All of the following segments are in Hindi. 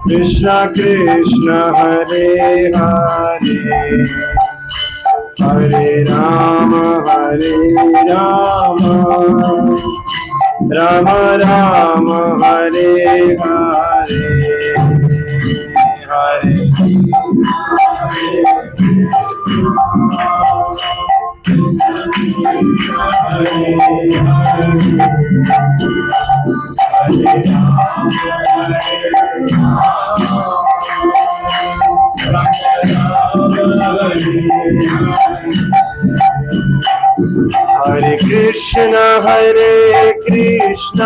कृष्ण कृष्ण हरे हरे हरे राम राम राम हरे हरे हरे हरे कृष्ण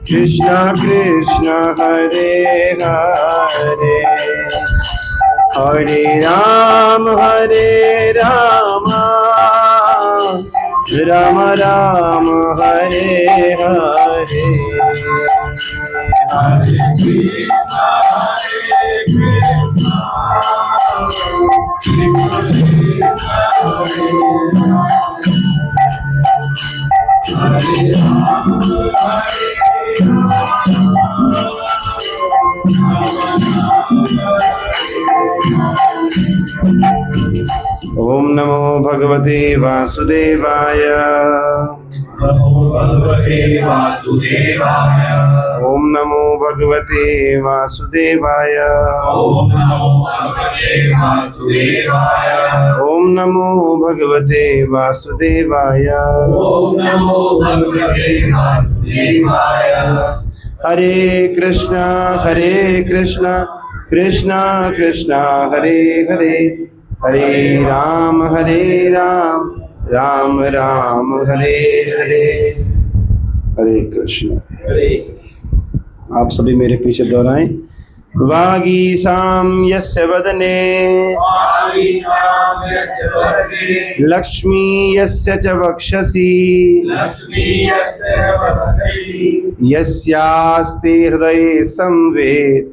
कृष्ण कृष्ण हरे हरे हरे राम राम राम हरे हरे हरे ओम नमो भगवते वासुदेवाय। नमो भगवते वासुदेवाय। ओम नमो भगवते वासुदेवाय। ओम नमो भगवते वासुदेवाय। ओम नमो भगवते वासुदेवाय। ओम नमो भगवते वासुदेवाय। हरे कृष्ण कृष्ण कृष्ण हरे हरे हरे राम राम राम हरे हरे हरे कृष्ण। आप सभी मेरे पीछे दोहराएं। वागीशां यस्य वदने लक्ष्मी यस्य च वक्षसि यस्यास्ति हृदये संवेद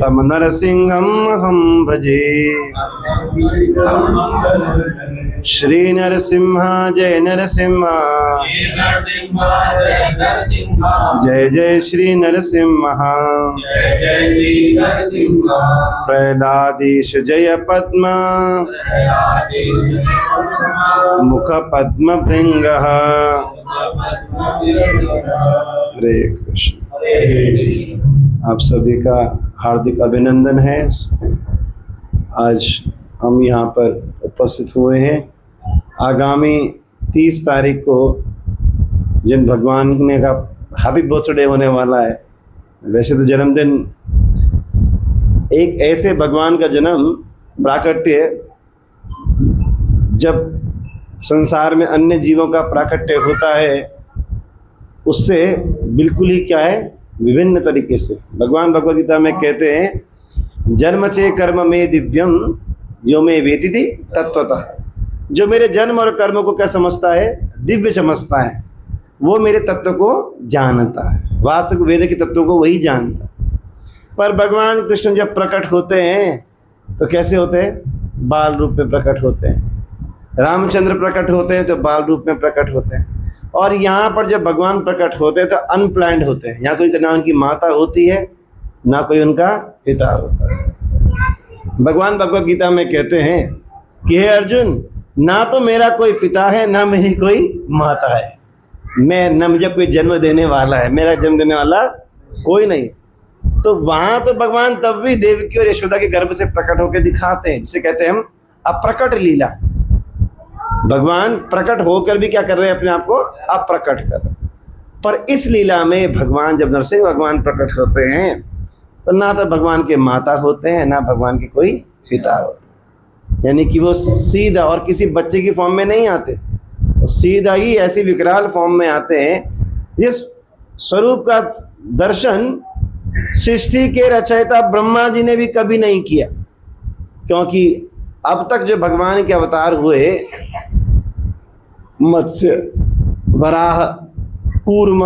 तम नरसिंहम् अहं भजे। श्री नरसिंह जय नरसिंह जय जय श्री नरसिंह। प्रहलादीश जय पद्म मुख पद्म भृंग। हरे कृष्ण। आप सभी का हार्दिक अभिनंदन है। आज हम यहाँ पर उपस्थित हुए हैं। आगामी 30 तारीख को जिन भगवान ने का हैप्पी बर्थडे होने वाला है। वैसे तो जन्मदिन एक ऐसे भगवान का जन्म प्राकट्य जब संसार में अन्य जीवों का प्राकट्य होता है उससे बिल्कुल ही क्या है विभिन्न तरीके से। भगवान भगवद गीता में कहते हैं जन्म चे कर्म में दिव्यम जो मैं वेदिति तत्वतः। जो मेरे जन्म और कर्म को क्या समझता है दिव्य समझता है वो मेरे तत्व को जानता है। वास्तविक वेद के तत्व को वही जानता है। पर भगवान कृष्ण जब प्रकट होते हैं तो कैसे होते हैं बाल रूप में प्रकट होते हैं। रामचंद्र प्रकट होते हैं तो बाल रूप में प्रकट होते हैं। और यहाँ पर जब भगवान प्रकट होते हैं तो अनप्लान्ड होते हैं। यहाँ कोई ना उनकी माता होती है ना कोई उनका पिता होता है। भगवान भगवद गीता में कहते हैं कि हे अर्जुन ना तो मेरा कोई पिता है ना मेरी कोई माता है। मैं न मुझे कोई जन्म देने वाला है। मेरा जन्म देने वाला कोई नहीं। तो वहाँ तो भगवान तब भी देवकी और यशोदा के गर्भ से प्रकट होकर दिखाते हैं जिसे कहते हैं हम अप्रकट लीला। भगवान प्रकट होकर भी क्या कर रहे हैं अपने आप को अप्रकट कर रहे हैं। पर इस लीला में भगवान जब नरसिंह भगवान प्रकट होते हैं तो ना तो भगवान के माता होते हैं ना भगवान के कोई पिता होते। यानी कि वो सीधा और किसी बच्चे की फॉर्म में नहीं आते। तो सीधा ही ऐसी विकराल फॉर्म में आते हैं जिस स्वरूप का दर्शन सृष्टि के रचयिता ब्रह्मा जी ने भी कभी नहीं किया। क्योंकि अब तक जो भगवान के अवतार हुए मत्स्य वराह कूर्म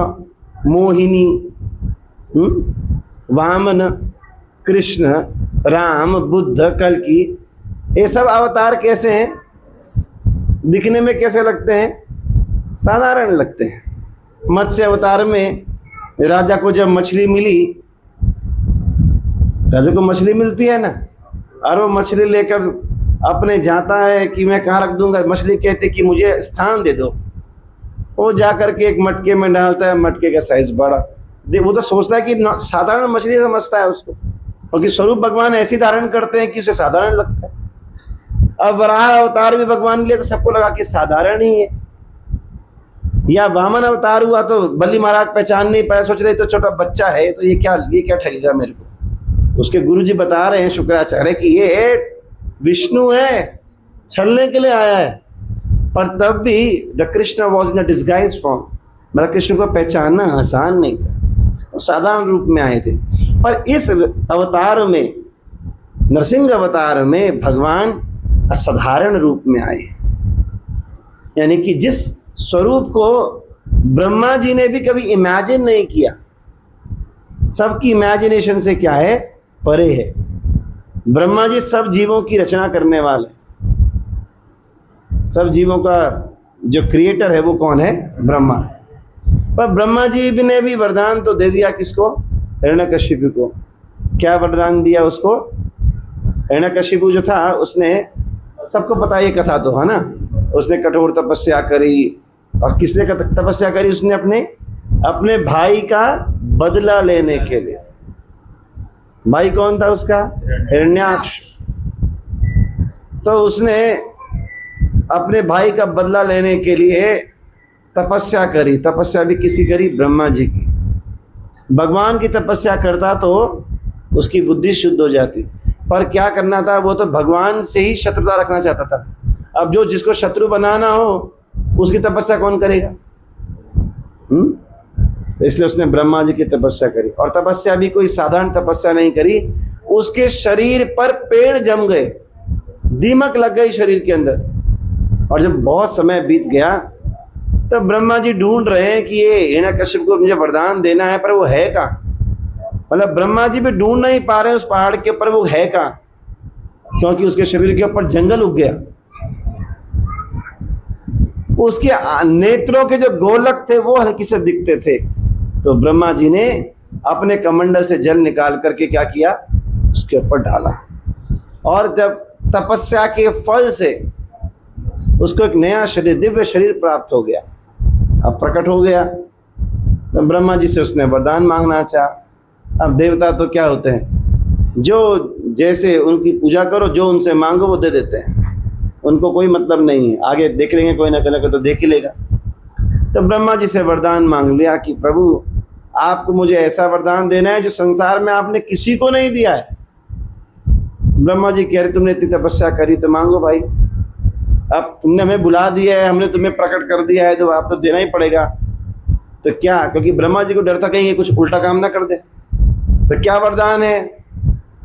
मोहिनी वामन कृष्ण राम बुद्ध कल्कि ये सब अवतार कैसे हैं दिखने में कैसे लगते हैं साधारण लगते हैं। मत्स्य अवतार में राजा को जब मछली मिली, राजा को मछली मिलती है ना, और वो मछली लेकर अपने जाता है कि मैं कहाँ रख दूंगा। मछली कहती कि मुझे स्थान दे दो। वो जा करके एक मटके में डालता है, मटके का साइज बड़ा। वो तो सोचता है कि साधारण मछली समझता है उसको, क्योंकि स्वरूप भगवान ऐसी धारण करते हैं कि उसे साधारण लगता है। अब वराह अवतार भी भगवान लिए तो सबको लगा कि साधारण ही है। या वामन अवतार हुआ तो बल्ली महाराज पहचान नहीं पाए, सोच रहे तो छोटा बच्चा है तो ये क्या ठगेगा मेरे को। उसके गुरुजी बता रहे हैं शुक्राचार्य कि ये विष्णु है, छलने के लिए आया है। पर तब भी the Krishna was in a disguise form, मतलब कृष्ण को पहचानना आसान नहीं था, वो साधारण रूप में आए थे। पर इस अवतार में, नरसिंह अवतार में, भगवान असाधारण रूप में आए, यानी कि जिस स्वरूप को ब्रह्मा जी ने भी कभी इमेजिन नहीं किया, सबकी इमेजिनेशन से क्या है, परे है। ब्रह्मा जी सब जीवों की रचना करने वाले, सब जीवों का जो क्रिएटर है वो कौन है, ब्रह्मा है। पर ब्रह्मा जी ने भी वरदान तो दे दिया किसको, हिरण्यकशिपु को। क्या वरदान दिया उसको? हिरण्यकशिपु जो था उसने, सबको पता ये कथा तो है ना, उसने कठोर तपस्या करी। और किसने तपस्या करी? उसने अपने भाई का बदला लेने के लिए। भाई कौन था उसका? हिरण्याक्ष। तो उसने अपने भाई का बदला लेने के लिए तपस्या करी। तपस्या भी किसी करी? ब्रह्मा जी की। भगवान की तपस्या करता तो उसकी बुद्धि शुद्ध हो जाती, पर क्या करना था, वो तो भगवान से ही शत्रुता रखना चाहता था। अब जो जिसको शत्रु बनाना हो उसकी तपस्या कौन करेगा? इसलिए उसने ब्रह्मा जी की तपस्या करी। और तपस्या भी कोई साधारण तपस्या नहीं करी, उसके शरीर पर पेड़ जम गए, दीमक लग गई शरीर के अंदर। और जब बहुत समय बीत गया तब ब्रह्मा जी ढूंढ रहे हैं कि ये हिरण्यकश्यप को मुझे वरदान देना है, पर वो है कहाँ। मतलब ब्रह्मा जी भी ढूंढ नहीं पा रहे उस पहाड़ के ऊपर वो है कहाँ, क्योंकि उसके शरीर के ऊपर जंगल उग गया। उसके नेत्रों के जो गोलक थे वो हल्की से दिखते थे। तो ब्रह्मा जी ने अपने कमंडल से जल निकाल करके क्या किया, उसके ऊपर डाला। और जब तपस्या के फल से उसको एक नया शरीर, दिव्य शरीर प्राप्त हो गया, अब प्रकट हो गया। तो ब्रह्मा जी से उसने वरदान मांगना चाहा। अब देवता तो क्या होते हैं, जो जैसे उनकी पूजा करो, जो उनसे मांगो वो दे देते हैं, उनको कोई मतलब नहीं है, आगे देख लेंगे कोई ना कोई तो देख ही लेगा। तो ब्रह्मा जी से वरदान मांग लिया कि प्रभु आपको मुझे ऐसा वरदान देना है जो संसार में आपने किसी को नहीं दिया है। ब्रह्मा जी कह रहे तुमने इतनी तपस्या करी तो मांगो भाई, अब तुमने हमें बुला दिया है, हमने तुम्हें प्रकट कर दिया है, तो आप तो देना ही पड़ेगा। तो क्या, क्योंकि ब्रह्मा जी को डर था कहीं ये कुछ उल्टा काम ना कर दे। तो क्या वरदान है?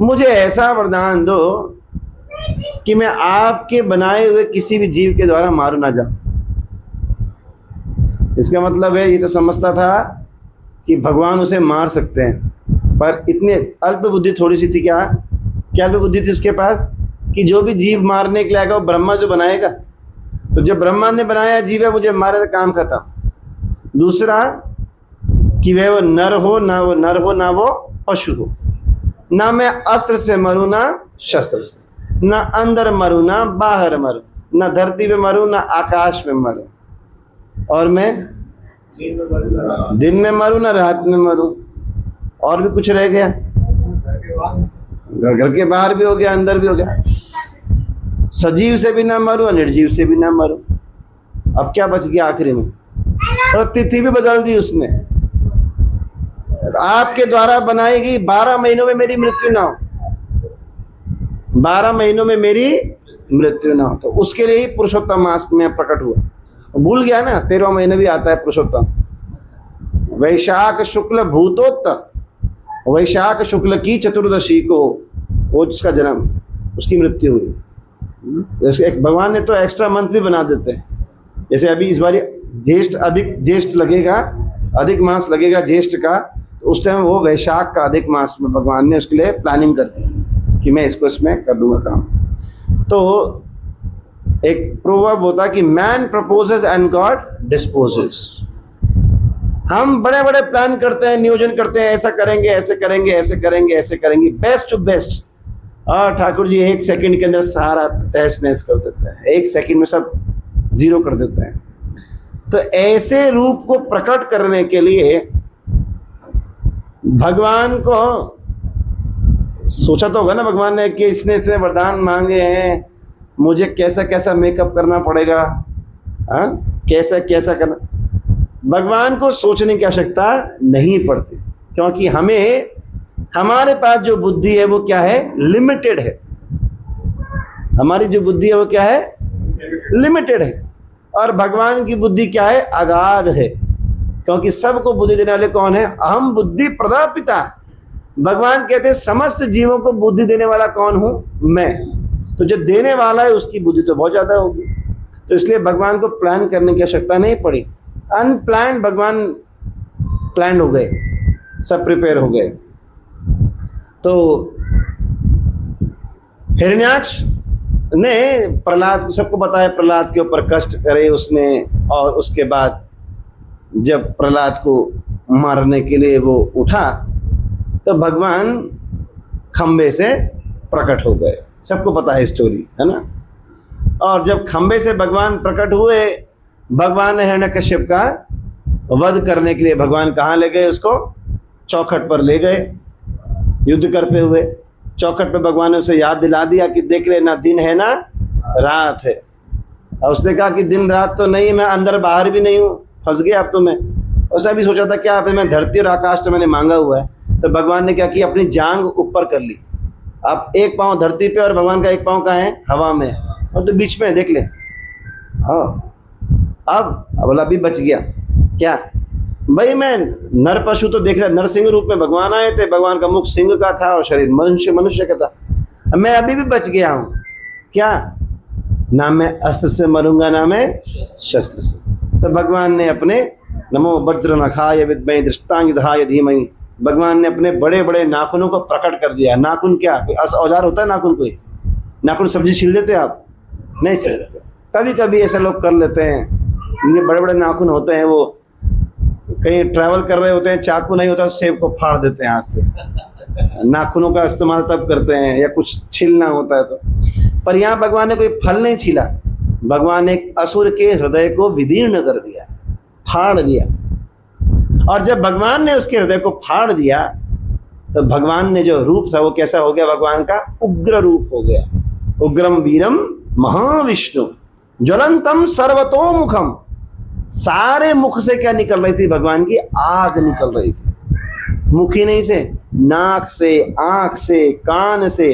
मुझे ऐसा वरदान दो कि मैं आपके बनाए हुए किसी भी जीव के द्वारा मारू ना जाऊं। इसका मतलब है, ये तो समझता था कि भगवान उसे मार सकते हैं, पर इतने अल्प बुद्धि थोड़ी सी थी। क्या अल्प बुद्धि थी उसके पास कि जो भी जीव मारने के लिए आएगा वो ब्रह्मा जो बनाएगा। तो जो ब्रह्मा ने बनाया जीव है, मुझे मारे तो काम खत्म। दूसरा कि वह वो नर हो ना वो पशु हो, ना मैं अस्त्र से मरूं ना शस्त्र से, ना अंदर मरूं ना बाहर मरूं, ना धरती पे मरूं ना आकाश में मरूं, और मैं दिन में मरूं ना रात में मरूं। और भी कुछ रह गया? घर के बाहर भी हो गया, अंदर भी हो गया। सजीव से भी ना मरूं और निर्जीव से भी ना मरूं। अब क्या बच गया आखिरी में? और तिथि भी बदल दी उसने। आपके द्वारा बनाई गई 12 महीनों में मेरी मृत्यु ना हो, 12 महीनों में मेरी मृत्यु ना हो। तो उसके लिए ही पुरुषोत्तम मास में प्रकट हुआ। भूल गया ना, 13वां महीने भी आता है पुरुषोत्तम। वैशाख शुक्ल भूतोत्त, वैशाख शुक्ल की चतुर्दशी को वो जिसका जन्म, उसकी मृत्यु हुई। जैसे एक भगवान ने तो एक्स्ट्रा मंथ भी बना देते हैं। जैसे अभी इस बार ज्येष्ठ, अधिक ज्येष्ठ लगेगा, अधिक मास लगेगा ज्येष्ठ का, तो उस टाइम वो वैशाख का अधिक मास में भगवान ने उसके लिए प्लानिंग कर दी कि मैं इसको इसमें कर दूंगा काम। तो एक प्रोवर्ब होता है कि man proposes and God disposes. हम बड़े बड़े प्लान करते हैं, नियोजन करते हैं, ऐसा करेंगे, ऐसे करेंगे, ऐसे करेंगे, ऐसे करेंगे, बेस्ट टू बेस्ट, और ठाकुर जी 1 सेकंड के अंदर सारा तहस नहस कर देते हैं, 1 सेकंड में सब जीरो कर देते हैं। तो ऐसे रूप को प्रकट करने के लिए भगवान को सोचा तो होगा ना भगवान ने कि इसने इतने वरदान मांगे हैं, मुझे कैसा कैसा मेकअप करना पड़ेगा, हाँ कैसा कैसा करना। भगवान को सोचने की आवश्यकता नहीं पड़ती, क्योंकि हमें हमारे पास जो बुद्धि है वो क्या है, लिमिटेड है। हमारी जो बुद्धि है वो क्या है, लिमिटेड है। और भगवान की बुद्धि क्या है, अगाध है, क्योंकि सबको बुद्धि देने वाले कौन है, अहम बुद्धि प्रदा पिता। भगवान कहते हैं समस्त जीवों को बुद्धि देने वाला कौन हूं, मैं। तो जो देने वाला है उसकी बुद्धि तो बहुत ज्यादा होगी, तो इसलिए भगवान को प्लान करने की आवश्यकता नहीं पड़ी। अनप्लान्ड भगवान प्लान हो गए, सब प्रिपेयर हो गए। तो हिरण्याक्ष ने प्रहलाद, सबको बताया प्रहलाद के ऊपर कष्ट करे उसने, और उसके बाद जब प्रहलाद को मारने के लिए वो उठा तो भगवान खंबे से प्रकट हो गए। सबको पता है स्टोरी, है ना। और जब खंबे से भगवान प्रकट हुए, भगवान ने हिरण्यकश्यप का वध करने के लिए भगवान कहाँ ले गए, उसको चौखट पर ले गए। युद्ध करते हुए चौखट पर भगवान ने उसे याद दिला दिया कि देख ले, ना दिन है ना रात है। और उसने कहा कि दिन रात तो नहीं, मैं अंदर बाहर भी नहीं हूँ, फंस गया अब तो मैं। उसने भी सोचा था क्या, फिर मैं धरती और आकाश तो मैंने मांगा हुआ है। तो भगवान ने क्या किया, अपनी जांग ऊपर कर ली। अब एक पाँव धरती पे और भगवान का एक पाँव कहाँ है, हवा में, और तो बीच में देख ले। हाँ अब बोला अभी बच गया क्या भाई, मैं नर पशु तो देख रहा, नरसिंह रूप में भगवान आए थे, भगवान का मुख सिंह का था और शरीर मनुष्य का था। मैं अभी भी बच गया हूँ क्या, ना मैं अस्त्र से मरूंगा ना मैं शस्त्र से। तो भगवान ने अपने नमो वज्र नखाय विद्महे दृष्टांगधाय धीमहि, भगवान ने अपने बड़े बड़े नाखूनों को प्रकट कर दिया। नाखून क्या कोई औजार होता है, नाखून कोई, नाखून सब्जी छील देते आप, नहीं छील देते। कभी कभी ऐसे लोग कर लेते हैं, ये बड़े बड़े नाखून होते हैं, वो कहीं ट्रैवल कर रहे होते हैं, चाकू नहीं होता सेब को फाड़ देते हैं हाथ से। नाखूनों का इस्तेमाल तब करते हैं, या कुछ छीलना होता है तो। पर यहाँ भगवान ने कोई फल नहीं छीला, भगवान ने एक असुर के हृदय को विदीर्ण कर दिया, फाड़ दिया। और जब भगवान ने उसके हृदय को फाड़ दिया तो भगवान ने जो रूप था वो कैसा हो गया, भगवान का उग्र रूप हो गया। उग्रम वीरम महाविष्णु ज्वलंतम सर्वतोमुखम। सारे मुख से क्या निकल रही थी, भगवान की आग निकल रही थी। मुख ही नहीं से, नाक से, आंख से, कान से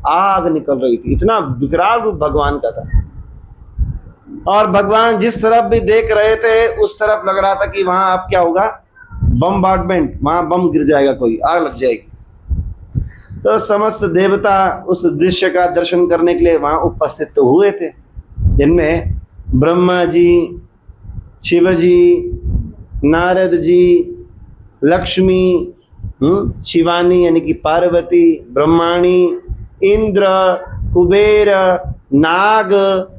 आग निकल रही थी। इतना विकराल रूप भगवान का था। और भगवान जिस तरफ भी देख रहे थे उस तरफ लग रहा था कि वहां अब क्या होगा, बम्बार्डमेंट, वहां बम गिर जाएगा, कोई आग लग जाएगी। तो समस्त देवता उस दृश्य का दर्शन करने के लिए वहां उपस्थित तो हुए थे, जिनमें ब्रह्मा जी, शिव जी, नारद जी, लक्ष्मी, शिवानी यानी कि पार्वती, ब्रह्माणी, इंद्र, कुबेर, नाग,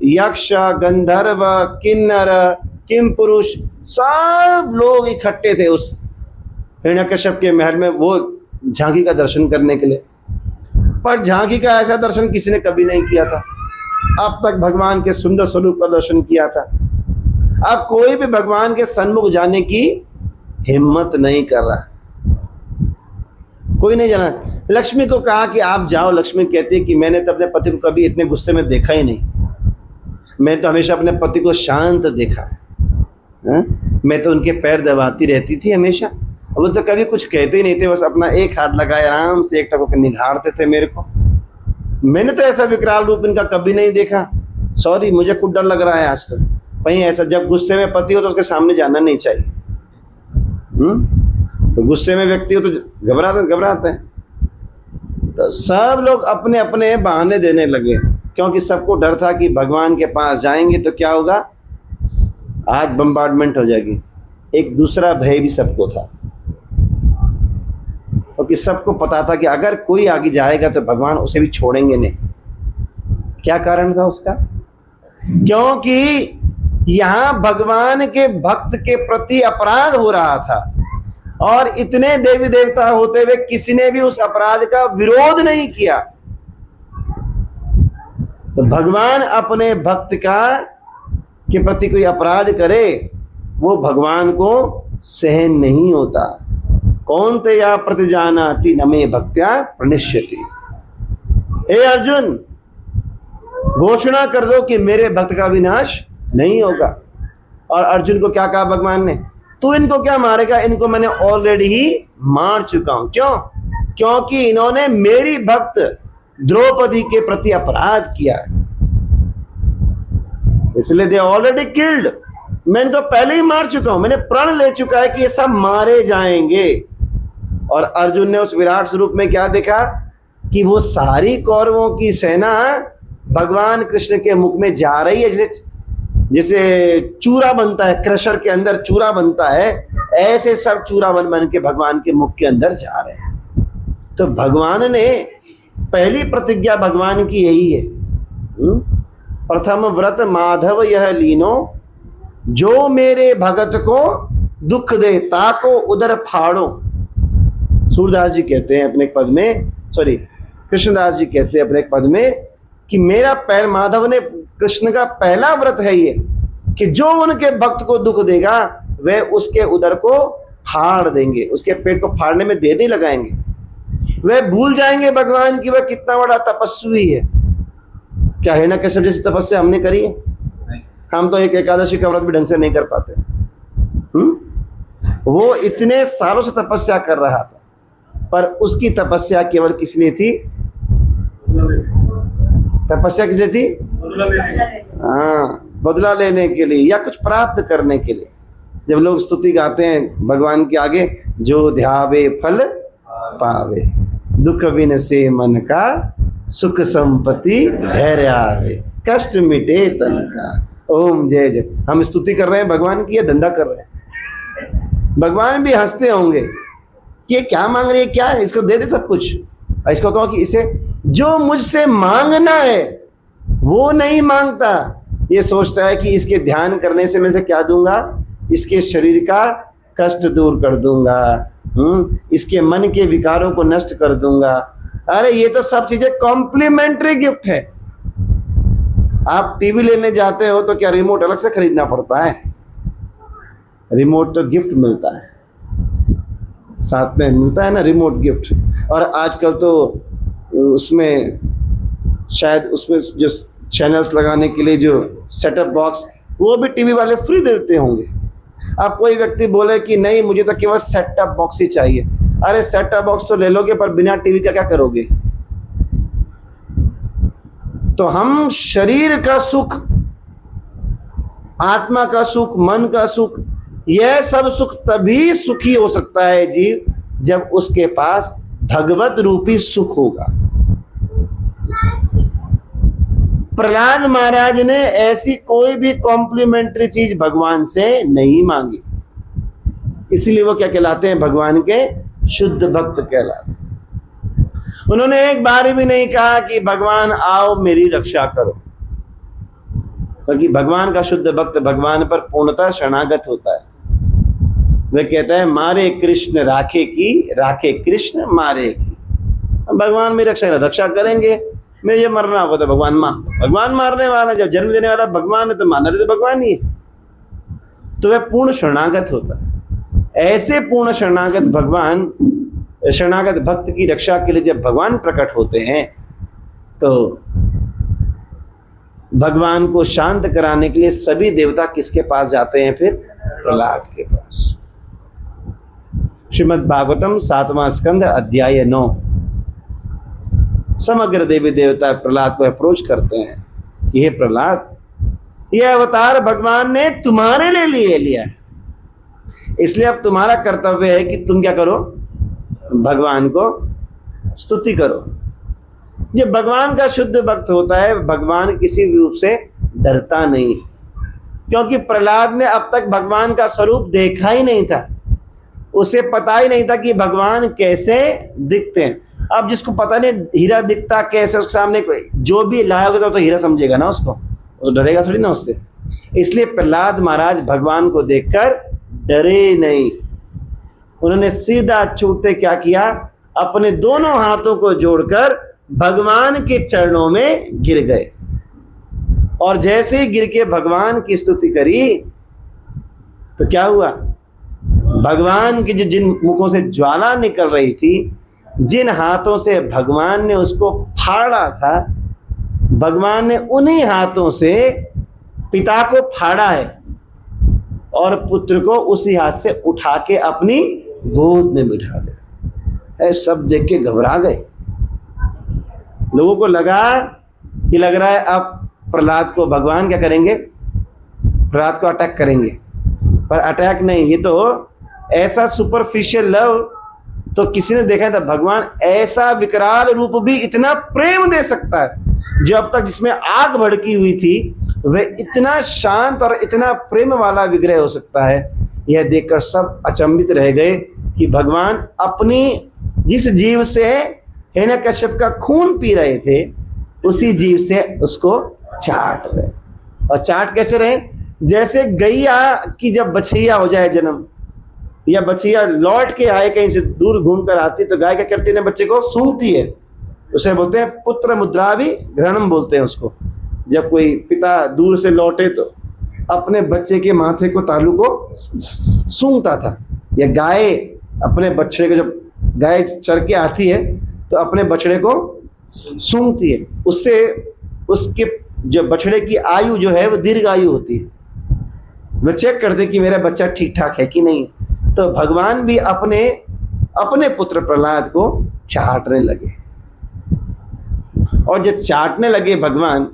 यक्ष, गंधर्व, किन्नर, किम पुरुष, सब लोग इकट्ठे थे उस हिरण्यकश्यप के महल में वो झांकी का दर्शन करने के लिए। पर झांकी का ऐसा दर्शन किसी ने कभी नहीं किया था। अब तक भगवान के सुंदर स्वरूप का दर्शन किया था, अब कोई भी भगवान के सन्मुख जाने की हिम्मत नहीं कर रहा, कोई नहीं जाना। लक्ष्मी को कहा कि आप जाओ। लक्ष्मी कहती है कि मैंने तो अपने पति को कभी इतने गुस्से में देखा ही नहीं, मैं तो हमेशा अपने पति को शांत देखा है। मैं तो उनके पैर दबाती रहती थी हमेशा, वो तो कभी कुछ कहते ही नहीं थे, बस अपना एक हाथ लगाए आराम से एक टक निहारते थे मेरे को। मैंने तो ऐसा विकराल रूप इनका कभी नहीं देखा। सॉरी, मुझे खुद डर लग रहा है आज तक। कहीं ऐसा जब गुस्से में पति हो तो उसके सामने जाना नहीं चाहिए। तो गुस्से में व्यक्ति हो तो घबराते हैं। तो सब लोग अपने अपने बहाने देने लगे, क्योंकि सबको डर था कि भगवान के पास जाएंगे तो क्या होगा, आज बम्बार्डमेंट हो जाएगी। एक दूसरा भय भी सबको था, क्योंकि सबको पता था कि अगर कोई आगे जाएगा तो भगवान उसे भी छोड़ेंगे नहीं। क्या कारण था उसका? क्योंकि यहां भगवान के भक्त के प्रति अपराध हो रहा था और इतने देवी देवता होते हुए किसी ने भी उस अपराध का विरोध नहीं किया। तो भगवान अपने भक्त का के प्रति कोई अपराध करे वो भगवान को सहन नहीं होता। कौन ते या प्रतिजानाति न मे भक्त्या प्रणश्यति। हे अर्जुन, घोषणा कर दो कि मेरे भक्त का विनाश नहीं होगा। और अर्जुन को क्या कहा भगवान ने? तू इनको क्या मारेगा, इनको मैंने ऑलरेडी ही मार चुका हूं। क्यों? क्योंकि इन्होंने मेरी भक्त द्रौपदी के प्रति अपराध किया है, इसलिए दे ऑलरेडी किल्ड। मैं इनको पहले ही मार चुका हूं, मैंने प्रण ले चुका है कि ये सब मारे जाएंगे। और अर्जुन ने उस विराट स्वरूप में क्या देखा कि वो सारी कौरवों की सेना भगवान कृष्ण के मुख में जा रही है। जैसे चूरा बनता है, क्रशर के अंदर चूरा बनता है, ऐसे सब चूरा बन बन के भगवान के मुख के अंदर जा रहे हैं। तो भगवान ने पहली प्रतिज्ञा भगवान की यही है, प्रथम व्रत माधव यह लीनो, जो मेरे भगत को दुख दे ताको उदर फाड़ो। सूरदास जी कहते हैं अपने एक पद में, सॉरी कृष्णदास जी कहते हैं अपने एक पद में कि मेरा पैर, माधव ने कृष्ण का पहला व्रत है ये कि जो उनके भक्त को दुख देगा वह उसके उदर को फाड़ देंगे, उसके पेट को फाड़ने में देर नहीं लगाएंगे। वह भूल जाएंगे भगवान की वह कितना बड़ा तपस्वी है। क्या है ना कैसे जैसी तपस्या हमने करी है? हम तो एक एकादशी का व्रत भी ढंग से नहीं कर पाते। वो इतने सालों से तपस्या कर रहा था, पर उसकी तपस्या केवल किस लिए थी? तपस्या किस लिए थी? हाँ, बदला लेने के लिए या कुछ प्राप्त करने के लिए। जब लोग स्तुति गाते हैं भगवान के आगे, जो ध्यावे फल पावे, दुख बिन से मन का, सुख संपत्ति धैर्य आवे, कष्ट मिटे तन का। ओम जय जय। हम स्तुति कर रहे हैं भगवान की या धंधा कर रहे हैं? भगवान भी हंसते होंगे कि ये क्या मांग रही है, क्या है, इसको दे दे सब कुछ। इसको कहो कि इसे जो मुझसे मांगना है वो नहीं मांगता, ये सोचता है कि इसके ध्यान करने से मैं इसे क्या दूंगा, इसके शरीर का कष्ट दूर कर दूंगा, इसके मन के विकारों को नष्ट कर दूंगा। अरे ये तो सब चीजें कॉम्प्लीमेंट्री गिफ्ट है। आप टीवी लेने जाते हो तो क्या रिमोट अलग से खरीदना पड़ता है? रिमोट तो गिफ्ट मिलता है, साथ में मिलता है ना रिमोट गिफ्ट। और आजकल तो उसमें शायद उसमें जो चैनल्स लगाने के लिए जो सेटअप बॉक्स, वो भी टीवी वाले फ्री देते होंगे। अब कोई व्यक्ति बोले कि नहीं मुझे तो केवल सेटअप बॉक्स ही चाहिए। अरे सेटअप बॉक्स तो ले लोगे, पर बिना टीवी का क्या करोगे? तो हम शरीर का सुख, आत्मा का सुख, मन का सुख, यह सब सुख तभी सुखी हो सकता है जीव जब उसके पास भगवत रूपी सुख होगा। प्रहलाद महाराज ने ऐसी कोई भी कॉम्प्लीमेंट्री चीज भगवान से नहीं मांगी, इसलिए वो क्या कहलाते हैं? भगवान के शुद्ध भक्त कहलाते। उन्होंने एक बार भी नहीं कहा कि भगवान आओ मेरी रक्षा करो, क्योंकि भगवान का शुद्ध भक्त भगवान पर पूर्णतः शरणागत होता है। वह कहता है मारे कृष्ण राखे की, राखे कृष्ण मारे की। भगवान मेरी रक्षा करेंगे, मुझे ये मरना होगा तो भगवान भगवान मारने वाला, जब जन्म देने वाला भगवान है तो मारना तो भगवान ही है। तो वह पूर्ण शरणागत होता है। ऐसे पूर्ण शरणागत भगवान, शरणागत भक्त की रक्षा के लिए जब भगवान प्रकट होते हैं तो भगवान को शांत कराने के लिए सभी देवता किसके पास जाते हैं? फिर प्रहलाद के पास। श्रीमद् भागवतम 7वां स्कंद अध्याय 9। समग्र देवी देवता प्रहलाद को अप्रोच करते हैं कि हे प्रहलाद, यह अवतार भगवान ने तुम्हारे लिए लिया है, इसलिए अब तुम्हारा कर्तव्य है कि तुम क्या करो? भगवान को स्तुति करो। जो भगवान का शुद्ध भक्त होता है, भगवान किसी भी रूप से डरता नहीं, क्योंकि प्रहलाद ने अब तक भगवान का स्वरूप देखा ही नहीं था। उसे पता ही नहीं था कि भगवान कैसे दिखते हैं। अब जिसको पता नहीं हीरा दिखता कैसे, उसके सामने जो भी लाया होगा तो हीरा समझेगा ना उसको, तो डरेगा थोड़ी ना उससे। इसलिए प्रहलाद महाराज भगवान को देखकर डरे नहीं। उन्होंने सीधा छूते क्या किया, अपने दोनों हाथों को जोड़कर भगवान के चरणों में गिर गए। और जैसे ही गिर के भगवान की स्तुति करी तो क्या हुआ, भगवान की जिन मुखों से ज्वाला निकल रही थी, जिन हाथों से भगवान ने उसको फाड़ा था, भगवान ने उन्हीं हाथों से पिता को फाड़ा है और पुत्र को उसी हाथ से उठा के अपनी गोद में बिठा लिया। ऐसा सब देख के घबरा गए। लोगों को लगा कि लग रहा है अब प्रहलाद को भगवान क्या करेंगे, प्रहलाद को अटैक करेंगे, पर अटैक नहीं, ये तो ऐसा सुपरफिशियल लव तो किसी ने देखा था। भगवान ऐसा विकराल रूप भी इतना प्रेम दे सकता है, जो अब तक जिसमें आग भड़की हुई थी वह इतना शांत और इतना प्रेम वाला विग्रह हो सकता है। यह देखकर सब अचंभित रह गए कि भगवान अपनी जिस जीव से हिरण्यकश्यप का खून पी रहे थे, उसी जीव से उसको चाट रहे। और चाट कैसे रहे, जैसे गैया की जब बछैया हो जाए जन्म, या बछैया लौट के आए कहीं से दूर घूम कर आती, तो गाय क्या करती है, बच्चे को सूंघती है। उसे बोलते हैं पुत्र मुद्रा भी ग्रहणम बोलते हैं उसको। जब कोई पिता दूर से लौटे तो अपने बच्चे के माथे को, तालू को सूंघता था। या गाय अपने बछड़े को, जब गाय चर के आती है तो अपने बछड़े को सूंघती है, उससे उसके जो बछड़े की आयु जो है वो दीर्घ आयु होती है। वह चेक करते कि मेरा बच्चा ठीक ठाक है कि नहीं। तो भगवान भी अपने अपने पुत्र प्रहलाद को चाटने लगे। और जब चाटने लगे भगवान,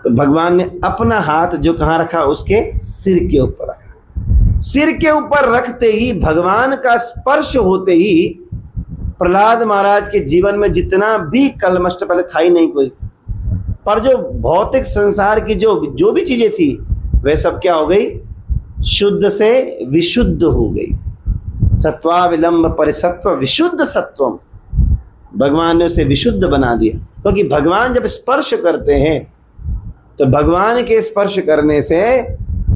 तो भगवान ने अपना हाथ जो कहाँ रखा, उसके सिर के ऊपर रखा। सिर के ऊपर रखते ही, भगवान का स्पर्श होते ही प्रहलाद महाराज के जीवन में जितना भी कलमष्ट, पहले था ही नहीं कोई, पर जो भौतिक संसार की जो भी चीजें थी वह सब क्या हो गई, शुद्ध से विशुद्ध हो गई। सत्वा विलंब परिसत्व विशुद्ध सत्वम, भगवान ने उसे विशुद्ध बना दिया। क्योंकि भगवान जब स्पर्श करते हैं तो भगवान के स्पर्श करने से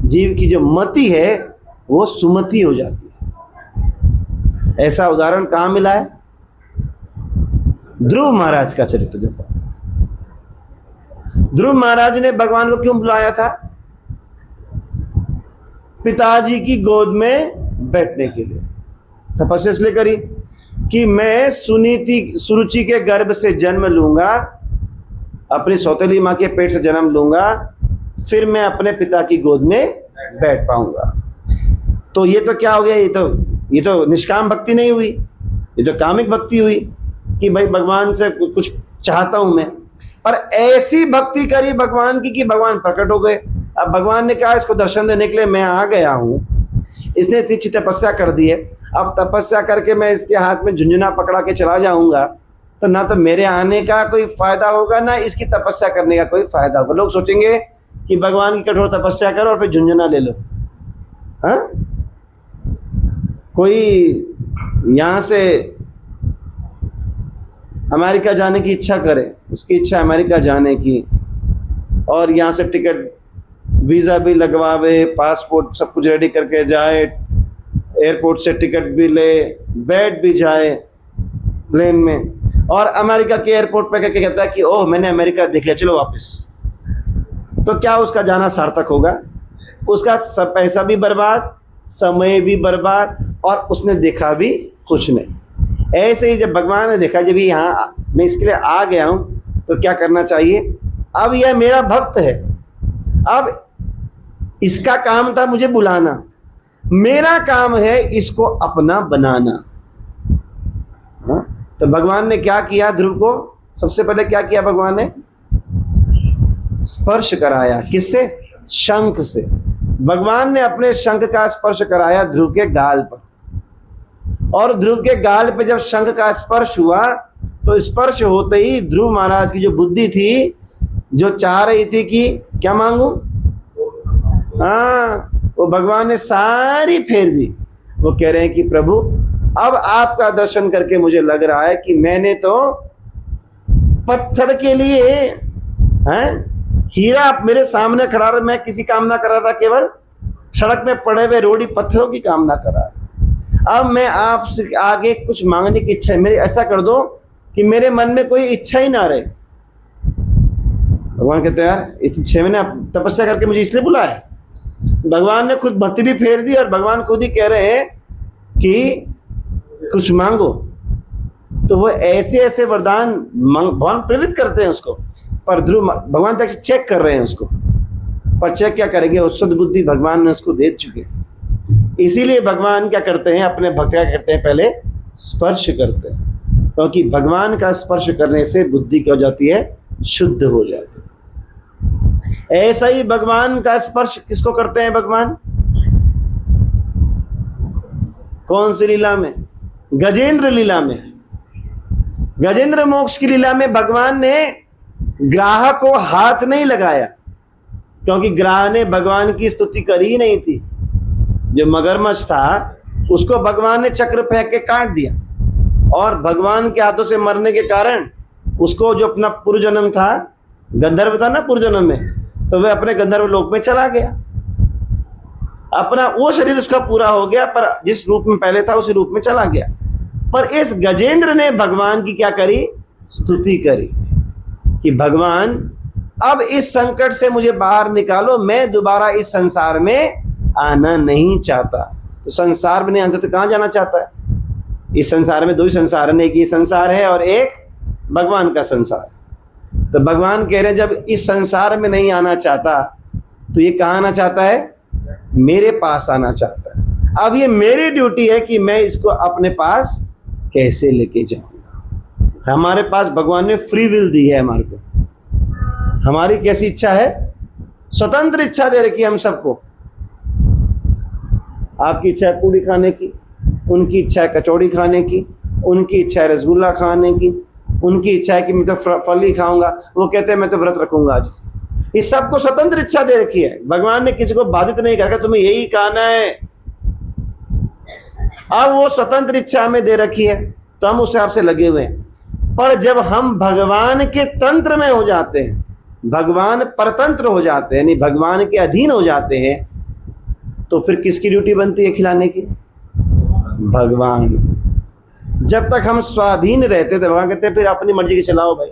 जीव की जो मति है वो सुमति हो जाती है। ऐसा उदाहरण कहाँ मिला है, ध्रुव महाराज का चरित्र जब ध्रुव महाराज ने भगवान को क्यों बुलाया था, पिताजी की गोद में बैठने के लिए। तपस्या इसलिए करी कि मैं सुरुचि के गर्भ से जन्म लूंगा, अपनी सौतेली माँ के पेट से जन्म लूंगा, फिर मैं अपने पिता की गोद में बैठ पाऊंगा। तो ये तो क्या हो गया, ये तो निष्काम भक्ति नहीं हुई, ये तो कामिक भक्ति हुई कि भाई भगवान से कुछ चाहता हूं मैं। पर ऐसी भक्ति करी भगवान की कि भगवान प्रकट हो गए। अब भगवान ने कहा इसको दर्शन देने के लिए मैं आ गया हूं, इसने तीछी तपस्या कर दी है, अब तपस्या करके मैं इसके हाथ में झुंझुना पकड़ा के चला जाऊंगा तो ना तो मेरे आने का कोई फायदा होगा, ना इसकी तपस्या करने का कोई फायदा होगा। लोग सोचेंगे कि भगवान की कठोर तपस्या करो और फिर झुंझुना ले लो। हाँ, कोई यहाँ से अमेरिका जाने की इच्छा करे, उसकी इच्छा अमेरिका जाने की, और यहाँ से टिकट वीज़ा भी लगवावे, पासपोर्ट सब कुछ रेडी करके जाए, एयरपोर्ट से टिकट भी ले, बैठ भी जाए प्लेन में, और अमेरिका के एयरपोर्ट पे कहके कहता है कि ओह मैंने अमेरिका देख लिया, चलो वापस। तो क्या उसका जाना सार्थक होगा? उसका सब पैसा भी बर्बाद, समय भी बर्बाद, और उसने देखा भी कुछ नहीं। ऐसे ही जब भगवान ने देखा जब यहाँ मैं इसके लिए आ गया हूँ तो क्या करना चाहिए, अब यह मेरा भक्त है, अब इसका काम था मुझे बुलाना, मेरा काम है इसको अपना बनाना। हाँ? तो भगवान ने क्या किया, ध्रुव को सबसे पहले क्या किया, भगवान ने स्पर्श कराया। किससे? शंख से। भगवान ने अपने शंख का स्पर्श कराया ध्रुव के गाल पर, और ध्रुव के गाल पे जब शंख का स्पर्श हुआ तो स्पर्श होते ही ध्रुव महाराज की जो बुद्धि थी, जो चाह रही थी कि क्या मांगू, हाँ, वो भगवान ने सारी फेर दी। वो कह रहे हैं कि प्रभु अब आपका दर्शन करके मुझे लग रहा है कि मैंने तो पत्थर के लिए हीरा मेरे सामने खड़ा रहा, मैं किसी कामना कर रहा था, केवल सड़क में पड़े हुए रोड़ी पत्थरों की कामना कर रहा। अब मैं आपसे आगे कुछ मांगने की इच्छा है, मेरी ऐसा कर दो कि मेरे मन में कोई इच्छा ही ना रहे। भगवान कहते हैं यार इतनी 6 महीने तपस्या करके मुझे इसलिए बुलाया। भगवान ने खुद भक्ति भी फेर दी और भगवान खुद ही कह रहे हैं कि कुछ मांगो। तो वो ऐसे ऐसे वरदान भगवान प्रेरित करते हैं उसको, पर ध्रुव भगवान तक चेक कर रहे हैं उसको, पर चेक क्या करेंगे, उस शुद्ध बुद्धि भगवान ने उसको दे चुके। इसीलिए भगवान क्या करते हैं, अपने भक्त क्या करते हैं, पहले स्पर्श करते हैं, क्योंकि भगवान का स्पर्श करने से बुद्धि क्या हो जाती है, शुद्ध हो जाती है। ऐसा ही भगवान का स्पर्श किसको करते हैं भगवान, कौन सी लीला में, गजेंद्र लीला में। गजेंद्र मोक्ष की लीला में भगवान ने ग्राह को हाथ नहीं लगाया, क्योंकि ग्राह ने भगवान की स्तुति करी ही नहीं थी। जो मगरमच्छ था उसको भगवान ने चक्र फेंक के काट दिया, और भगवान के हाथों से मरने के कारण उसको जो अपना पूर्व जन्म था, गंधर्व था ना पूर्व जन्म में, तो वह अपने गंधर्व लोक में चला गया। अपना वो शरीर उसका पूरा हो गया, पर जिस रूप में पहले था उसी रूप में चला गया। पर इस गजेंद्र ने भगवान की क्या करी, स्तुति करी कि भगवान अब इस संकट से मुझे बाहर निकालो, मैं दोबारा इस संसार में आना नहीं चाहता। तो संसार में नहीं आना तो कहां जाना चाहता है, इस संसार में दो ही संसार है, एक ये संसार है और एक भगवान का संसार। तो भगवान कह रहे हैं जब इस संसार में नहीं आना चाहता तो ये कहां आना चाहता है, मेरे पास आना चाहता है। अब ये मेरी ड्यूटी है कि मैं इसको अपने पास कैसे लेके जाऊंगा। हमारे पास भगवान ने फ्री विल दी है हमारे को, हमारी कैसी इच्छा है, स्वतंत्र इच्छा दे रखी है हम सबको। आपकी इच्छा है पूड़ी खाने की, उनकी इच्छा है कचौड़ी खाने की, उनकी इच्छा है रसगुल्ला खाने की, उनकी इच्छा है कि मैं तो फल ही खाऊंगा, वो कहते हैं मैं तो व्रत रखूंगा आज। इस सबको स्वतंत्र इच्छा दे रखी है, भगवान ने किसी को बाधित नहीं करके तुम्हें यही खाना है। अब वो स्वतंत्र इच्छा में दे रखी है तो हम उस हिसाब से लगे हुए हैं। पर जब हम भगवान के तंत्र में हो जाते हैं, भगवान परतंत्र हो जाते हैं, यानी भगवान के अधीन हो जाते हैं, तो फिर किसकी ड्यूटी बनती है खिलाने की, भगवान। जब तक हम स्वाधीन रहते थे भगवान कहते हैं फिर अपनी मर्जी की चलाओ भाई।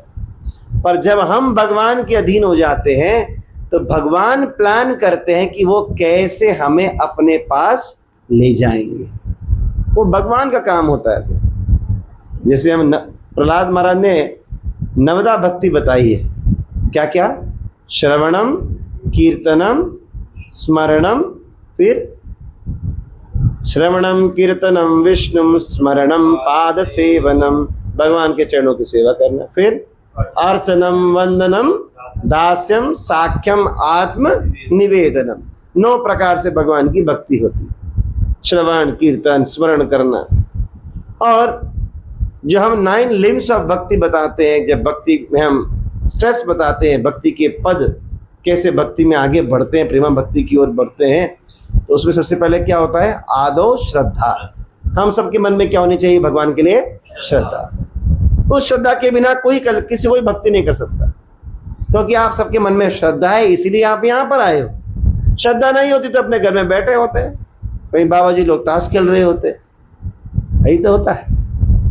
पर जब हम भगवान के अधीन हो जाते हैं तो भगवान प्लान करते हैं कि वो कैसे हमें अपने पास ले जाएंगे, वो भगवान का काम होता है। जैसे हम प्रहलाद महाराज ने नवदा भक्ति बताई है, क्या क्या, श्रवणम कीर्तनम स्मरणम, फिर श्रवणम कीर्तनम विष्णु स्मरणम पाद सेवनम, भगवान के चरणों की सेवा करना, फिर अर्चनम वंदनम दास्यम साख्यम आत्म निवेदनम। 9 प्रकार से भगवान की भक्ति होती है, श्रवण कीर्तन स्मरण करना। और जो हम 9 लिम्स ऑफ भक्ति बताते हैं, जब भक्ति में हम स्टेप्स बताते हैं, भक्ति के पद कैसे भक्ति में आगे बढ़ते हैं, प्रेमा भक्ति की ओर बढ़ते हैं, तो उसमें सबसे पहले क्या होता है, आदो श्रद्धा। हम सबके मन में क्या होनी चाहिए भगवान के लिए, श्रद्धा। उस श्रद्धा के बिना कोई किसी कोई भक्ति नहीं कर सकता, क्योंकि आप सबके मन में श्रद्धा है, इसीलिए आप यहाँ पर आए हो। श्रद्धा नहीं होती तो अपने घर में बैठे होते हैं, कहीं बाबा जी लोग ताश खेल रहे होते, यही तो होता है।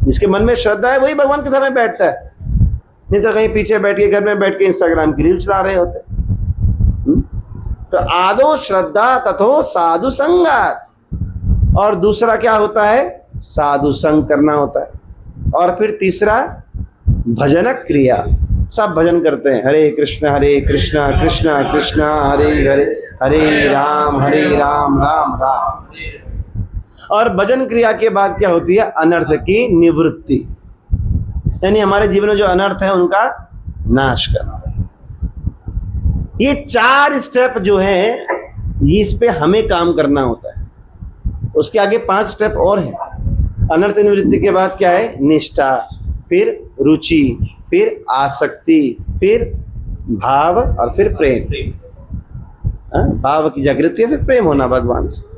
जिसके मन में श्रद्धा है वही भगवान के घर में बैठता है, नहीं तो कहीं पीछे बैठ के घर में बैठ के इंस्टाग्राम की रील चला रहे होते। तो आदो श्रद्धा तथो साधु संगात, और दूसरा क्या होता है, साधु संग करना होता है। और फिर तीसरा भजन क्रिया, सब भजन करते हैं, हरे कृष्णा कृष्णा कृष्णा हरे हरे, हरे राम राम राम। और भजन क्रिया के बाद क्या होती है, अनर्थ की निवृत्ति, यानी हमारे जीवन में जो अनर्थ है उनका नाश करना। ये 4 स्टेप जो हैं, इस पे हमें काम करना होता है। उसके आगे 5 स्टेप और हैं। अनर्थ निवृत्ति के बाद क्या है, निष्ठा, फिर रुचि, फिर आसक्ति, फिर भाव और फिर प्रेम। भाव की जागृति है, फिर प्रेम होना भगवान से।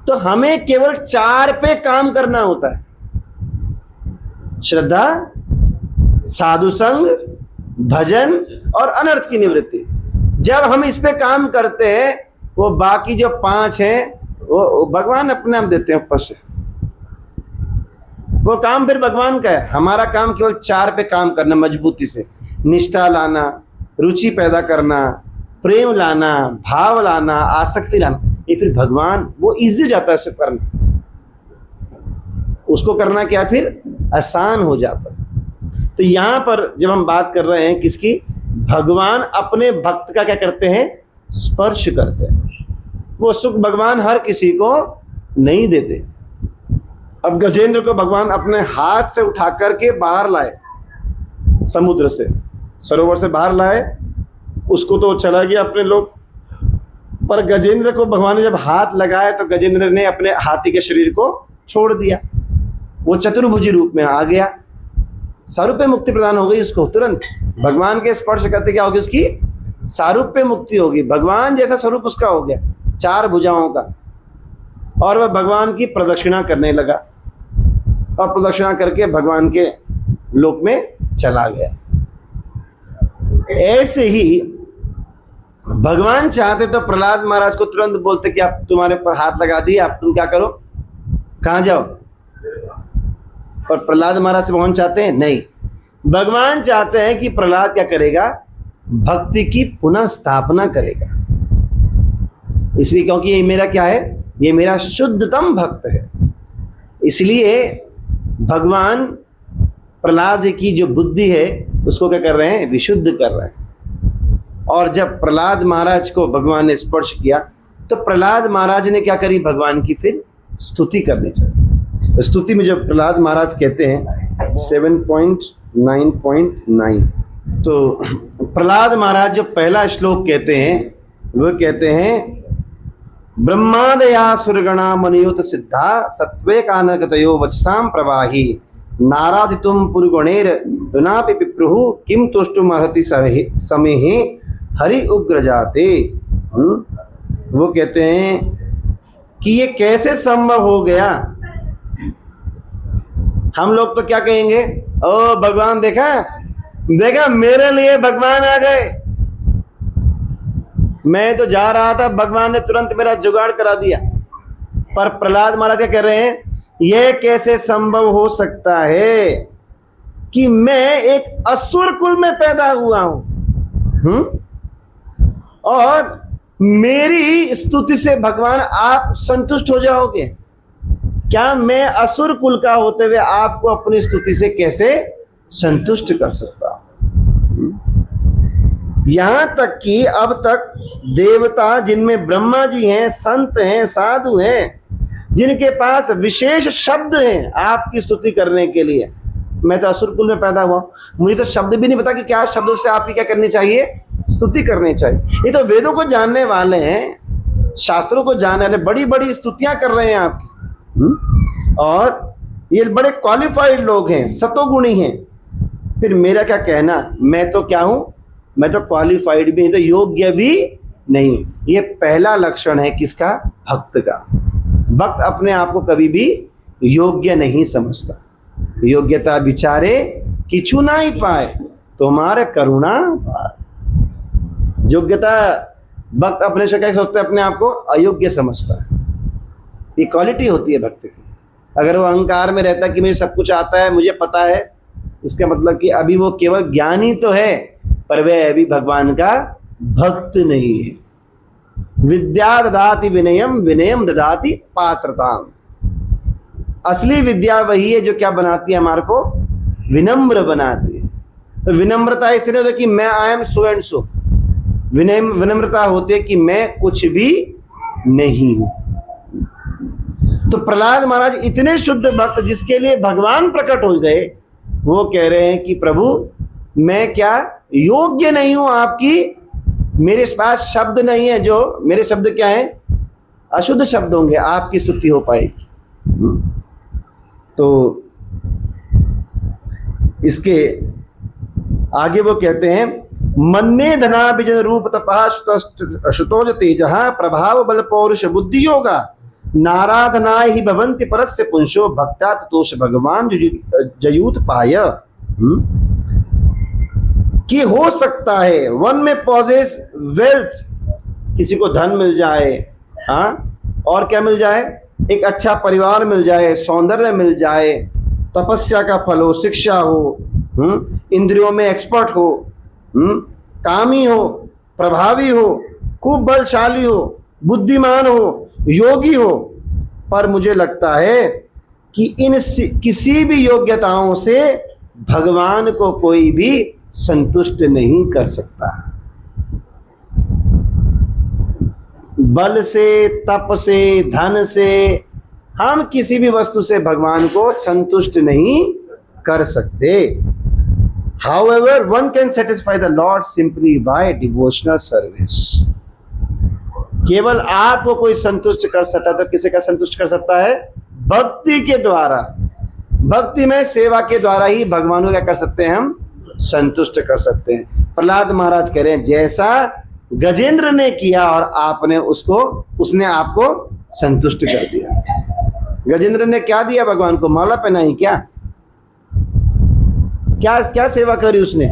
तो हमें केवल 4 पे काम करना होता है, श्रद्धा, साधु संग, भजन और अनर्थ की निवृत्ति। जब हम इस पे काम करते हैं, वो बाकी जो 5 हैं वो भगवान अपने आप देते हैं ऊपर से। वो काम फिर भगवान का है, हमारा काम केवल 4 पे काम करना, मजबूती से निष्ठा लाना, रुचि पैदा करना, प्रेम लाना, भाव लाना, आसक्ति लाना। ये फिर भगवान वो इजी हो जाता है उसे करना, उसको करना क्या फिर आसान हो जाता है। तो यहां पर जब हम बात कर रहे हैं किसकी, भगवान अपने भक्त का क्या करते हैं, स्पर्श करते हैं। वो सुख भगवान हर किसी को नहीं देते। अब गजेंद्र को भगवान अपने हाथ से उठा करके बाहर लाए, समुद्र से, सरोवर से बाहर लाए, उसको तो चला गया अपने लोग, पर गजेंद्र को भगवान ने जब हाथ लगाया तो गजेंद्र ने अपने हाथी के शरीर को छोड़ दिया, वो चतुर्भुजी रूप में आ गया, सारूप्य मुक्ति प्रदान हो गई उसको तुरंत। भगवान के स्पर्श करते क्या होगी, उसकी सारूप्य मुक्ति होगी, भगवान जैसा स्वरूप उसका हो गया, 4 भुजाओं का। और वह भगवान की प्रदक्षिणा करने लगा और प्रदक्षिणा करके भगवान के लोक में चला गया। ऐसे ही भगवान चाहते तो प्रहलाद महाराज को तुरंत बोलते कि आप, तुम्हारे पर हाथ लगा दिए, आप तुम क्या करो, कहां जाओ। और प्रहलाद महाराज से भगवान चाहते हैं नहीं, भगवान चाहते हैं कि प्रहलाद क्या करेगा, भक्ति की पुनः स्थापना करेगा। इसलिए क्योंकि ये मेरा क्या है, ये मेरा शुद्धतम भक्त है। इसलिए भगवान प्रहलाद की जो बुद्धि है उसको क्या कर रहे हैं, विशुद्ध कर रहे हैं। और जब प्रहलाद महाराज को भगवान ने स्पर्श किया तो प्रहलाद महाराज ने क्या करी, भगवान की फिर स्तुति करनी चाहिए। स्तुति में जब प्रहलाद महाराज कहते हैं 7.9.9, तो प्रहलाद महाराज जो पहला श्लोक कहते हैं वो कहते हैं, ब्रह्मादया सुरगणा मनुयुत सिद्धा सत्वे कानकतयो वचसाम प्रवाही नाराधितुम पुरुगुणेर दुनापि पिप्रुहु किम तुष्टुम अर्हति समेहे हरि उग्र जाते। वो कहते हैं कि ये कैसे संभव हो गया। हम लोग तो क्या कहेंगे, ओ भगवान देखा देखा मेरे लिए भगवान आ गए, मैं तो जा रहा था, भगवान ने तुरंत मेरा जुगाड़ करा दिया। पर प्रहलाद महाराज क्या कह रहे हैं, यह कैसे संभव हो सकता है कि मैं एक असुर कुल में पैदा हुआ हूं, और मेरी स्तुति से भगवान आप संतुष्ट हो जाओगे। क्या मैं असुर कुल का होते हुए आपको अपनी स्तुति से कैसे संतुष्ट कर सकता हूं। यहां तक कि अब तक देवता, जिनमें ब्रह्मा जी हैं, संत हैं, साधु हैं, जिनके पास विशेष शब्द हैं आपकी स्तुति करने के लिए, मैं तो असुर कुल में पैदा हुआ, मुझे तो शब्द भी नहीं पता कि क्या शब्दों से आपकी क्या करनी चाहिए, स्तुति करनी चाहिए। ये तो वेदों को जानने वाले हैं, शास्त्रों को जानने वाले, बड़ी बड़ी स्तुतियां कर रहे हैं आपकी, और ये बड़े क्वालिफाइड लोग हैं, सतोगुणी हैं। फिर मेरा क्या कहना, मैं तो क्या हूं, मैं तो क्वालिफाइड भी नहीं, तो योग्य भी नहीं। ये पहला लक्षण है किसका, भक्त का। भक्त अपने आप को कभी भी योग्य नहीं समझता। योग्यता विचारे किछु ना ही पाए, तुम्हारे करुणा पाए। योग्यता भक्त अपने से क्या सोचता है, अपने आप को अयोग्य समझता है। ये क्वालिटी होती है भक्त की। अगर वो अहंकार में रहता है कि मुझे सब कुछ आता है, मुझे पता है, इसका मतलब कि अभी वो केवल ज्ञानी तो है, पर वह अभी भगवान का भक्त नहीं है। विद्या ददाति विनयम, विनयम ददाति पात्रताम। असली विद्या वही है जो क्या बनाती है, हमारे को विनम्र बनाती है। तो विनम्रता इसलिए होती है कि मैं I am so and so. विनम्रता होती है कि मैं कुछ भी नहीं हूं। तो प्रहलाद महाराज इतने शुद्ध भक्त, जिसके लिए भगवान प्रकट हो गए, वो कह रहे हैं कि प्रभु मैं क्या योग्य नहीं हूं आपकी, मेरे पास शब्द नहीं है, जो मेरे शब्द क्या है, अशुद्ध शब्द होंगे, आपकी स्तुति हो पाएगी। तो इसके आगे वो कहते हैं, मन्ने धनाभिजन रूप तपः श्रुतोज तेजः प्रभाव बल पौरुष बुद्धि योगा नाराधनाय ही भवन्ति परस्य पुंसो भक्त्या ततोष भगवान जयूत पाय। कि हो सकता है वन में पॉजेस वेल्थ, किसी को धन मिल जाए, हाँ, और क्या मिल जाए, एक अच्छा परिवार मिल जाए, सौंदर्य मिल जाए, तपस्या का फल हो, शिक्षा हो, इंद्रियों में एक्सपर्ट हो, कामी हो, प्रभावी हो, खूब बलशाली हो, बुद्धिमान हो, योगी हो, पर मुझे लगता है कि इन किसी भी योग्यताओं से भगवान को कोई भी संतुष्ट नहीं कर सकता। बल से, तप से, धन से, हम किसी भी वस्तु से भगवान को संतुष्ट नहीं कर सकते। However, one can satisfy the Lord simply by devotional service. केवल आपको कोई संतुष्ट कर सकता है तो किसी का संतुष्ट कर सकता है? भक्ति के द्वारा, भक्ति में सेवा के द्वारा ही भगवान को क्या कर सकते हैं, हम संतुष्ट कर सकते हैं। प्रहलाद महाराज कह रहे हैं जैसा गजेंद्र ने किया और आपने उसने आपको संतुष्ट कर दिया। गजेंद्र ने क्या दिया भगवान को? माला पहनाई क्या? क्या सेवा करी उसने?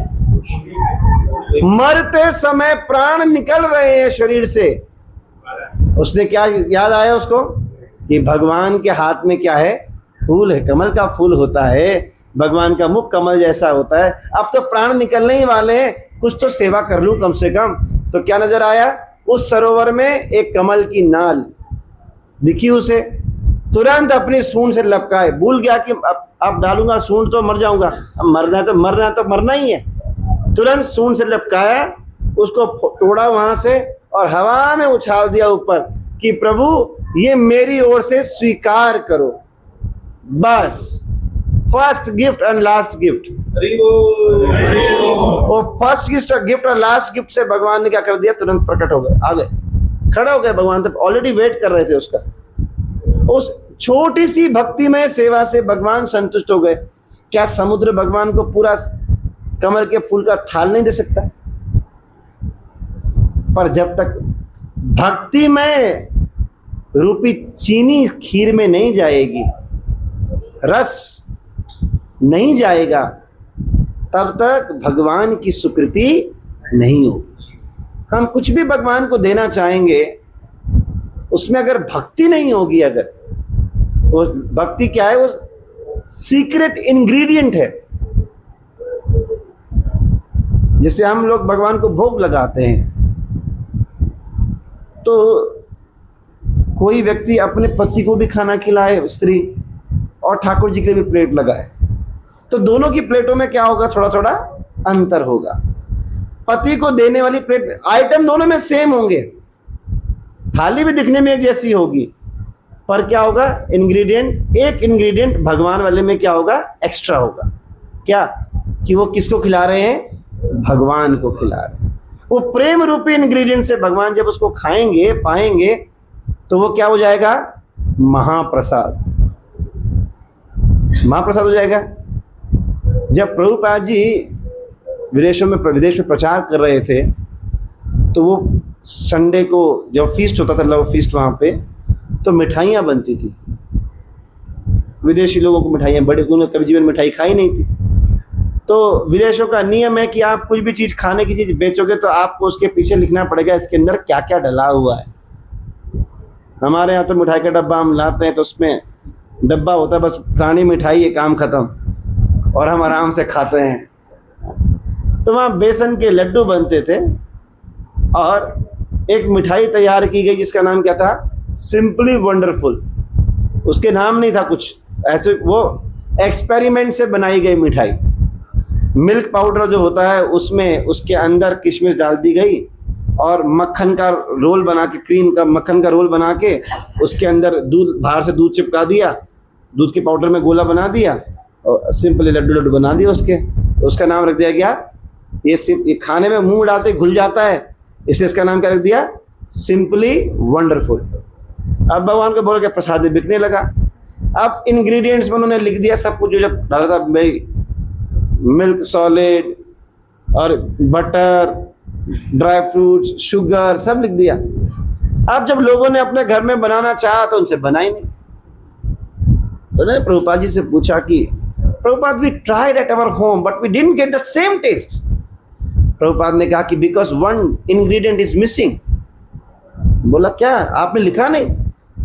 मरते समय प्राण निकल रहे हैं शरीर से, उसने क्या याद आया उसको कि भगवान के हाथ में क्या है? फूल है, कमल का फूल होता है, भगवान का मुख कमल जैसा होता है। अब तो प्राण निकलने ही वाले हैं, कुछ तो सेवा कर लूं कम से कम। तो क्या नजर आया? उस सरोवर में एक कमल की नाल दिखी उसे, तुरंत अपनी सूंड से लपकाए, भूल गया कि अब डालूंगा सूंड तो मर जाऊंगा, अब मरना तो मरना ही है। तुरंत सूंड से लपकाया, उसको तोड़ा वहां से और हवा में उछाल दिया ऊपर कि प्रभु ये मेरी ओर से स्वीकार करो, बस first gift and last gift. वो फर्स्ट गिफ्ट और लास्ट गिफ्ट से भगवान ने क्या कर दिया? तुरंत प्रकट हो गए, आ गए, खड़े हो गए। भगवान तो ऑलरेडी वेट कर रहे थे उसका। उस छोटी सी भक्तिमय सेवा से भगवान संतुष्ट हो गए। क्या समुद्र भगवान को पूरा कमल के फूल का थाल नहीं दे सकता? पर जब तक भक्तिमय रूपी चीनी खीर में नहीं जाएगी, रस नहीं जाएगा, तब तक भगवान की स्वीकृति नहीं होगी। हम कुछ भी भगवान को देना चाहेंगे, उसमें अगर भक्ति नहीं होगी, अगर वो भक्ति क्या है? वो सीक्रेट इंग्रेडिएंट है। जैसे हम लोग भगवान को भोग लगाते हैं, तो कोई व्यक्ति अपने पति को भी खाना खिलाए, स्त्री, और ठाकुर जी के लिए भी प्लेट लगाए, तो दोनों की प्लेटों में क्या होगा? थोड़ा थोड़ा अंतर होगा। पति को देने वाली प्लेट, आइटम दोनों में सेम होंगे, थाली भी दिखने में एक जैसी होगी, पर क्या होगा? इंग्रेडिएंट, एक इंग्रेडिएंट भगवान वाले में क्या होगा? एक्स्ट्रा होगा। क्या? कि वो किसको खिला रहे हैं? भगवान को खिला रहे हैं। वो प्रेम रूपी इंग्रेडिएंट से भगवान जब उसको खाएंगे, पाएंगे, तो वो क्या हो जाएगा? महाप्रसाद, महाप्रसाद हो जाएगा। जब प्रभुपाद जी विदेश में प्रचार कर रहे थे, तो वो संडे को जब फीस्ट होता था, लव फीस्ट, वहाँ पे तो मिठाइयाँ बनती थी। विदेशी लोगों को मिठाइयाँ, बड़े, उन्होंने कभी जीवन मिठाई खाई नहीं थी। तो विदेशों का नियम है कि आप कुछ भी चीज़, खाने की चीज़ बेचोगे तो आपको उसके पीछे लिखना पड़ेगा इसके अंदर क्या क्या डला हुआ है। हमारे यहाँ तो मिठाई का डब्बा हम लाते हैं, तो उसमें डब्बा होता है बस पुरानी मिठाई है, काम खत्म, और हम आराम से खाते हैं। तो वहाँ बेसन के लड्डू बनते थे और एक मिठाई तैयार की गई जिसका नाम क्या था? Simply wonderful. उसके नाम नहीं था कुछ ऐसे, वो एक्सपेरिमेंट से बनाई गई मिठाई। मिल्क पाउडर जो होता है उसमें, उसके अंदर किशमिश डाल दी गई और मक्खन का रोल बना के, क्रीम का मक्खन का रोल बना के उसके अंदर दूध, बाहर से दूध चिपका दिया, दूध के पाउडर में गोला बना दिया और सिंपली लड्डू बना दिया उसके। उसका नाम रख दिया गया, ये खाने में मुंह डालते घुल जाता है, इसलिए इसका नाम क्या रख दिया? Simply wonderful. अब भगवान को बोल के प्रसाद बिकने लगा। अब इंग्रेडिएंट्स में उन्होंने लिख दिया सब कुछ, जो जब डाला था भाई, मिल्क सॉलिड और बटर, ड्राई फ्रूट्स, शुगर, सब लिख दिया। अब जब लोगों ने अपने घर में बनाना चाहा तो उनसे बना ही नहीं। तो उन्होंने प्रभुपाद जी से पूछा कि Prabhupada, we tried at our home but we didn't get the same taste. Prabhupada ने कहा कि because one ingredient is missing. बोला क्या आपने लिखा नहीं?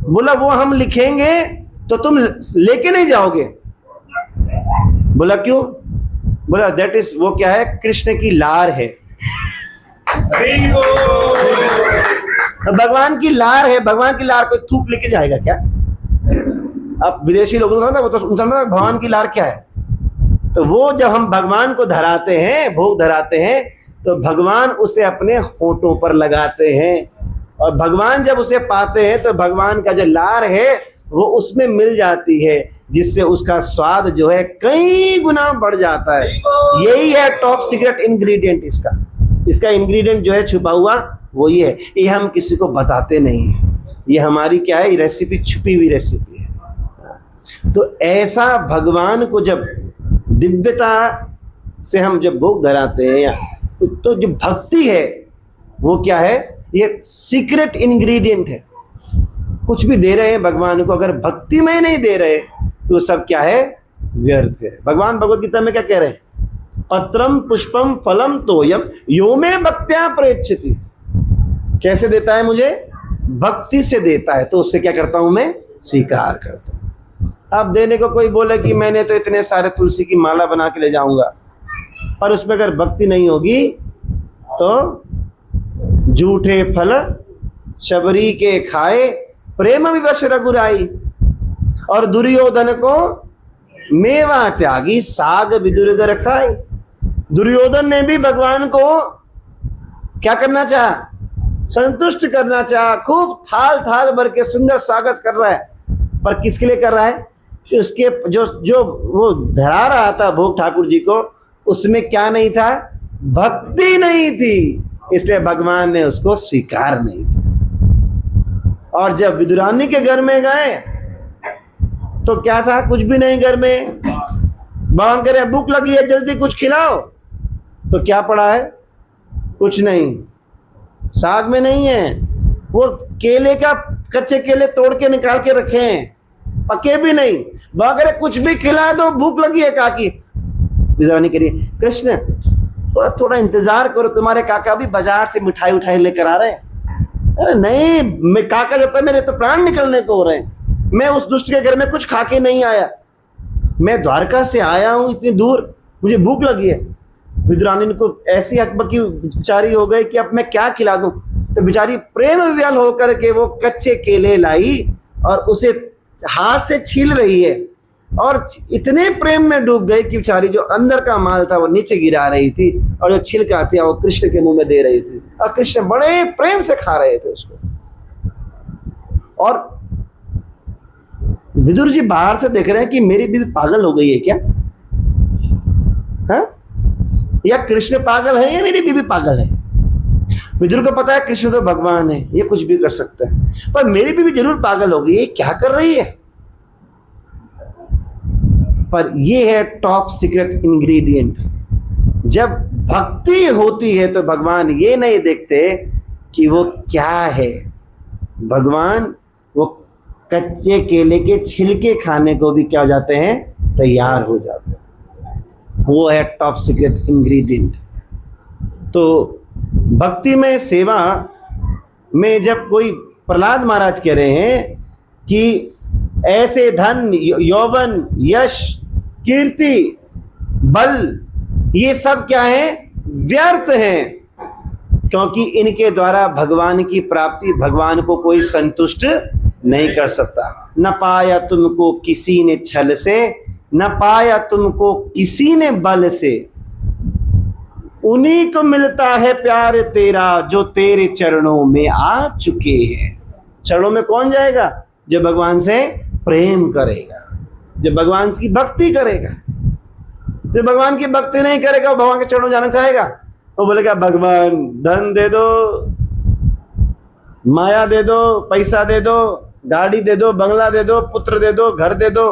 बोला वो हम लिखेंगे तो तुम लेके नहीं जाओगे। बोला क्यों? बोला दैट इज, वो क्या है, कृष्ण की लार है। भगवान की लार है। भगवान की लार कोई थूक लेके जाएगा क्या? अब विदेशी लोगों को वो तो समझना भगवान की लार क्या है। तो वो जब हम भगवान को धराते हैं, भोग धराते हैं, तो भगवान उसे अपने होठों पर लगाते हैं, और भगवान जब उसे पाते हैं तो भगवान का जो लार है वो उसमें मिल जाती है, जिससे उसका स्वाद जो है कई गुना बढ़ जाता है। यही है टॉप सीक्रेट इंग्रेडिएंट इसका इंग्रेडिएंट जो है छुपा हुआ वो ये है। ये हम किसी को बताते नहीं है, ये हमारी क्या है, रेसिपी, छुपी हुई रेसिपी है। तो ऐसा भगवान को जब दिव्यता से हम जब भोग धराते हैं, तो जो भक्ति है वो क्या है, ये सीक्रेट इंग्रेडिएंट है। कुछ भी दे रहे हैं भगवान को, अगर भक्ति में नहीं दे रहे तो सब क्या है, व्यर्थ है। भगवान भगवत गीता में क्या कह रहे हैं? पत्रम पुष्पम फलम तोयम यो में भक्त्या प्रेक्षति। कैसे देता है मुझे? भक्ति से देता है, तो उससे क्या करता हूं मैं, स्वीकार करता हूं। अब देने को कोई बोले कि मैंने तो इतने सारे तुलसी की माला बना के ले जाऊंगा, पर उसमें अगर भक्ति नहीं होगी तो झूठे फल शबरी के खाए, प्रेम विवश रघुराई, और दुर्योधन को मेवा त्यागी साग विदुर गर खाए। दुर्योधन ने भी भगवान को क्या करना चाहा, संतुष्ट करना चाहा, खूब थाल थाल भर के सुंदर स्वागत कर रहा है, पर किसके लिए कर रहा है कि उसके जो वो धरा रहा था भोग ठाकुर जी को, उसमें क्या नहीं था, भक्ति नहीं थी, इसलिए भगवान ने उसको स्वीकार नहीं किया। और जब विदुरानी के घर में गए तो क्या था, कुछ भी नहीं घर में। भगवान कह रहे भूख लगी है, जल्दी कुछ खिलाओ, तो क्या पड़ा है, कुछ नहीं, साग में नहीं है, वो केले का, कच्चे केले तोड़ के निकाल के रखे हैं, पके भी नहीं। भगवान कह रहे कुछ भी खिला दो, भूख लगी है काकी। विदुरानी कह रही कृष्ण थोड़ा थोड़ा इंतजार करो, तुम्हारे काका भी बाजार से मिठाई उठाई लेकर आ रहे हैं। अरे नहीं, मैं काका जब तक, मेरे तो प्राण निकलने को हो रहे हैं, मैं उस दुष्ट के घर में कुछ खा के नहीं आया, मैं द्वारका से आया हूं इतनी दूर, मुझे भूख लगी है। विदुरानी को ऐसी हकबकी बेचारी हो गई कि अब मैं क्या खिला दूं। तो बेचारी प्रेम विव्याल होकर के वो कच्चे केले लाई और उसे हाथ से छील रही है, और इतने प्रेम में डूब गई कि बेचारी जो अंदर का माल था वो नीचे गिरा रही थी, और जो छिलका था वो कृष्ण के मुंह में दे रही थी, और कृष्ण बड़े प्रेम से खा रहे थे उसको। और विदुर जी बाहर से देख रहे हैं कि मेरी बीवी पागल हो गई है क्या, हाँ? या कृष्ण पागल है या मेरी बीवी पागल है। विदुर को पता है कृष्ण तो भगवान है, ये कुछ भी कर सकता है, पर मेरी बीवी जरूर पागल हो गई, ये क्या कर रही है। पर ये है टॉप सीक्रेट इंग्रेडिएंट। जब भक्ति होती है तो भगवान ये नहीं देखते कि वो क्या है, भगवान वो कच्चे केले के छिलके खाने को भी क्या हो जाते हैं, तैयार हो जाते हैं। वो है टॉप सीक्रेट इंग्रेडिएंट। तो भक्ति में, सेवा में जब कोई, प्रहलाद महाराज कह रहे हैं कि ऐसे धन, यौवन, यश, कीर्ति, बल, ये सब क्या है, व्यर्थ हैं, क्योंकि इनके द्वारा भगवान की प्राप्ति, भगवान को कोई संतुष्ट नहीं कर सकता। न पाया तुमको किसी ने छल से, न पाया तुमको किसी ने बल से, उन्हीं को मिलता है प्यार तेरा जो तेरे चरणों में आ चुके हैं। चरणों में कौन जाएगा? जो भगवान से प्रेम करेगा, जो भगवान की भक्ति करेगा। जो भगवान की भक्ति नहीं करेगा वो भगवान के चरणों जाना चाहेगा, वो बोलेगा भगवान धन दे दो, माया दे दो, पैसा दे दो, गाड़ी दे दो, बंगला दे दो, पुत्र दे दो, घर दे दो,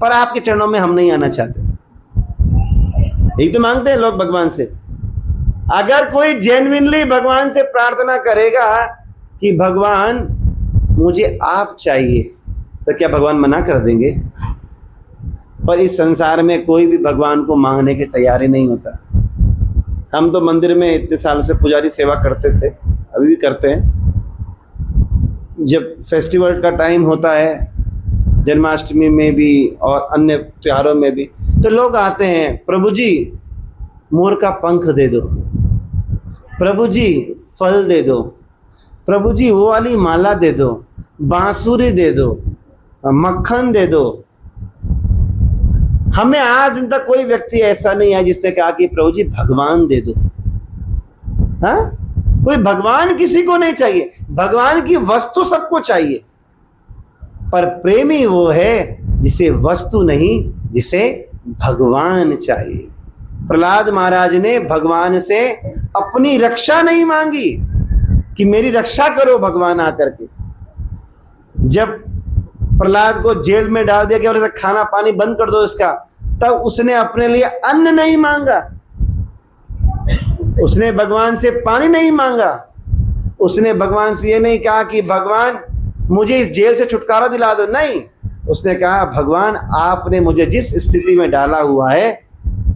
पर आपके चरणों में हम नहीं आना चाहते। यही तो मांगते हैं लोग भगवान से। अगर कोई जेन्युइनली भगवान से प्रार्थना करेगा कि भगवान मुझे आप चाहिए, तो क्या भगवान मना कर देंगे? पर इस संसार में कोई भी भगवान को मांगने की तैयारी नहीं होता। हम तो मंदिर में इतने सालों से पुजारी सेवा करते थे, अभी भी करते हैं। जब फेस्टिवल का टाइम होता है, जन्माष्टमी में भी और अन्य त्योहारों में भी, तो लोग आते हैं, प्रभु जी मोर का पंख दे दो, प्रभु जी फल दे दो, प्रभु जी वो वाली माला दे दो, बांसुरी दे दो, मक्खन दे दो। हमें आज इन तक कोई व्यक्ति ऐसा नहीं है जिसने कहा कि प्रभु जी भगवान दे दो। हाँ, कोई भगवान किसी को नहीं चाहिए, भगवान की वस्तु सबको चाहिए, पर प्रेमी वो है जिसे वस्तु नहीं, जिसे भगवान चाहिए। प्रहलाद महाराज ने भगवान से अपनी रक्षा नहीं मांगी कि मेरी रक्षा करो भगवान आकर के। जब प्रहलाद को जेल में डाल दिया कि खाना पानी बंद कर दो इसका, तब उसने अपने लिए अन्न नहीं मांगा, उसने भगवान से पानी नहीं मांगा, उसने भगवान से ये नहीं कहा कि भगवान मुझे इस जेल से छुटकारा दिला दो, नहीं, उसने कहा भगवान आपने मुझे जिस स्थिति में डाला हुआ है,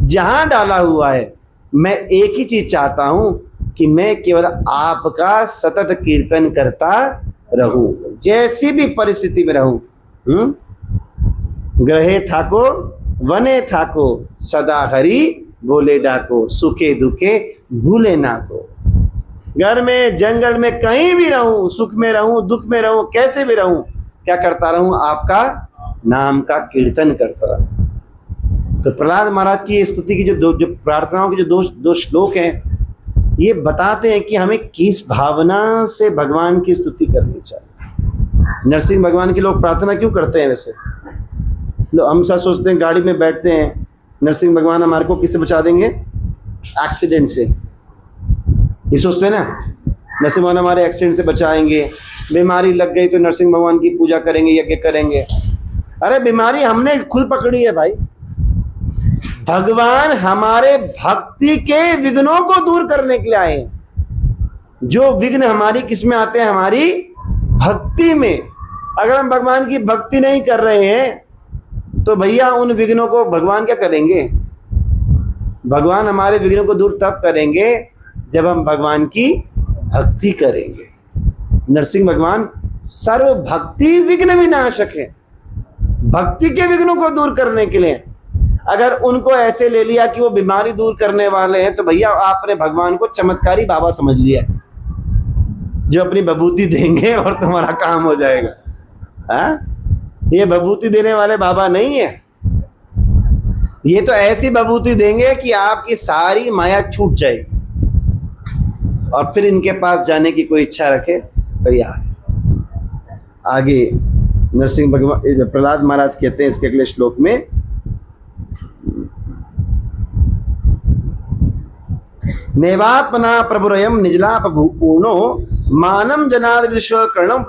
जहां डाला हुआ है, मैं एक ही चीज चाहता हूं कि मैं केवल आपका सतत कीर्तन करता रहूं, जैसी भी परिस्थिति में रहूं। ग्रहे थाको वने थाको, सदा हरि बोले डाको, सुखे दुखे भूले ना को। घर में जंगल में कहीं भी रहूं, सुख में रहूं दुख में रहूं, कैसे भी रहूं, क्या करता रहूं, आपका नाम का कीर्तन करता रहूं। तो प्रहलाद महाराज की स्तुति की जो प्रार्थनाओं के जो दो श्लोक हैं, ये बताते हैं कि हमें किस भावना से भगवान की स्तुति करनी चाहिए। नरसिंह भगवान के लोग प्रार्थना क्यों करते हैं? वैसे लोग हम सब सोचते हैं, गाड़ी में बैठते हैं, नरसिंह भगवान हमारे को किससे बचा देंगे? एक्सीडेंट से। ये सोचते हैं ना, नरसिंह भगवान हमारे एक्सीडेंट से बचाएंगे, बीमारी लग गई तो नरसिंह भगवान की पूजा करेंगे, यज्ञ करेंगे। अरे बीमारी हमने खुद पकड़ी है भाई। भगवान हमारे भक्ति के विघ्नों को दूर करने के लिए आए हैं। जो विघ्न हमारी किस में आते हैं? हमारी भक्ति में। अगर हम भगवान की भक्ति नहीं कर रहे हैं तो भैया उन विघ्नों को भगवान क्या करेंगे? भगवान हमारे विघ्नों को दूर तब करेंगे जब हम भगवान की भक्ति करेंगे। नरसिंह भगवान सर्व भक्ति विघ्न विनाशक है। भक्ति के विघ्नों को दूर करने के लिए अगर उनको ऐसे ले लिया कि वो बीमारी दूर करने वाले हैं, तो भैया आपने भगवान को चमत्कारी बाबा समझ लिया है, जो अपनी बभूति देंगे और तुम्हारा काम हो जाएगा। हाँ, ये बभूति देने वाले बाबा नहीं है। ये तो ऐसी बभूति देंगे कि आपकी सारी माया छूट जाएगी और फिर इनके पास जाने की कोई इच्छा रखे तैयार है। आगे नरसिंह भगवान प्रहलाद महाराज कहते हैं इसके अगले श्लोक में, नेवात्मना प्रभुरयम निजलाप पूर्णो मानम जनार्विश्व कर्णम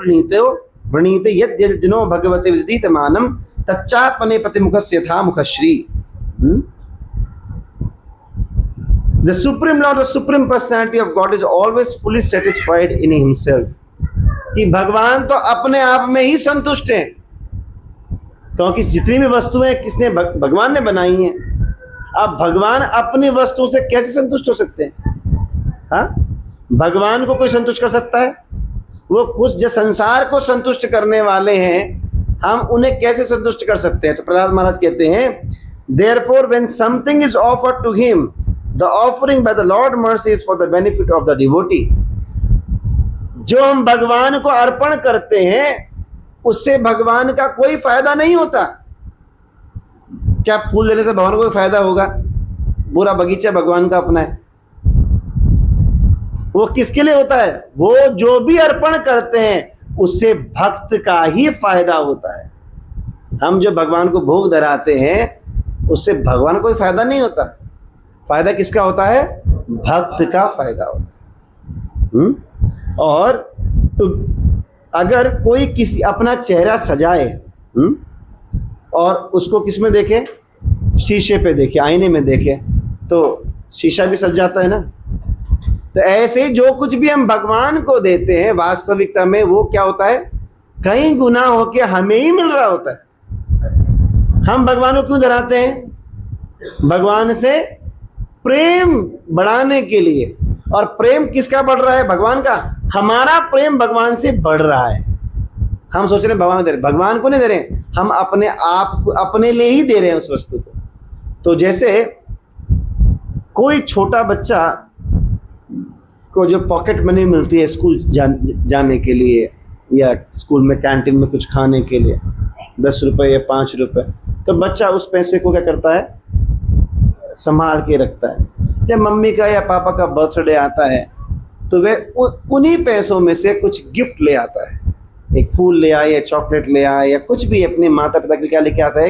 प्रणीते यद जनो भगवते विदित मानम तच्चात्मने प्रतिमुखस्य था मुखश्री। The Supreme Lord, the Supreme Personality of God is always fully satisfied in Himself. कि भगवान तो अपने आप में ही संतुष्ट हैं, क्योंकि जितनी भी वस्तुएं किसने भगवान ने बनाई हैं। अब भगवान अपनी वस्तु से कैसे संतुष्ट हो सकते हैं? हाँ, भगवान को कोई संतुष्ट कर सकता है? वो कुछ जो संसार को संतुष्ट करने वाले हैं, हम उन्हें कैसे संतुष्ट कर सकते हैं? तो प्रहलाद महाराज कहते हैं, therefore when something is offered to him, the offering by the Lord mercy is for the benefit of the devotee. जो हम भगवान को अर्पण करते हैं उससे भगवान का कोई फायदा नहीं होता। क्या फूल देने से भगवान को कोई फायदा होगा? पूरा बगीचा भगवान का अपना है। वो किसके लिए होता है? वो जो भी अर्पण करते हैं उससे भक्त का ही फायदा होता है। हम जो भगवान को भोग धराते हैं उससे भगवान को कोई फायदा नहीं होता। फायदा किसका होता है? भक्त का फायदा होता है। और तो अगर कोई किसी अपना चेहरा सजाए और उसको किस में देखे? शीशे पे देखे, आईने में देखे, तो शीशा भी सज जाता है ना। तो ऐसे ही जो कुछ भी हम भगवान को देते हैं वास्तविकता में वो क्या होता है? कहीं गुना होके हमें ही मिल रहा होता है। हम भगवान को क्यों धराते हैं? भगवान से प्रेम बढ़ाने के लिए। और प्रेम किसका बढ़ रहा है? भगवान का। हमारा प्रेम भगवान से बढ़ रहा है। हम सोच रहे हैं भगवान दे रहे, भगवान को नहीं दे रहे, हम अपने आप को, अपने लिए ही दे रहे हैं उस वस्तु को। तो जैसे कोई छोटा बच्चा को जो पॉकेट मनी मिलती है स्कूल जाने के लिए, या स्कूल में कैंटीन में कुछ खाने के लिए 10 रुपये या 5 रुपये, तो बच्चा उस पैसे को क्या करता है? संभाल के रखता है। जब मम्मी का या पापा का बर्थडे आता है तो वे उन्हीं पैसों में से कुछ गिफ्ट ले आता है। एक फूल ले आए या चॉकलेट ले आए या कुछ भी अपने माता पिता के लिए क्या लेके आता है?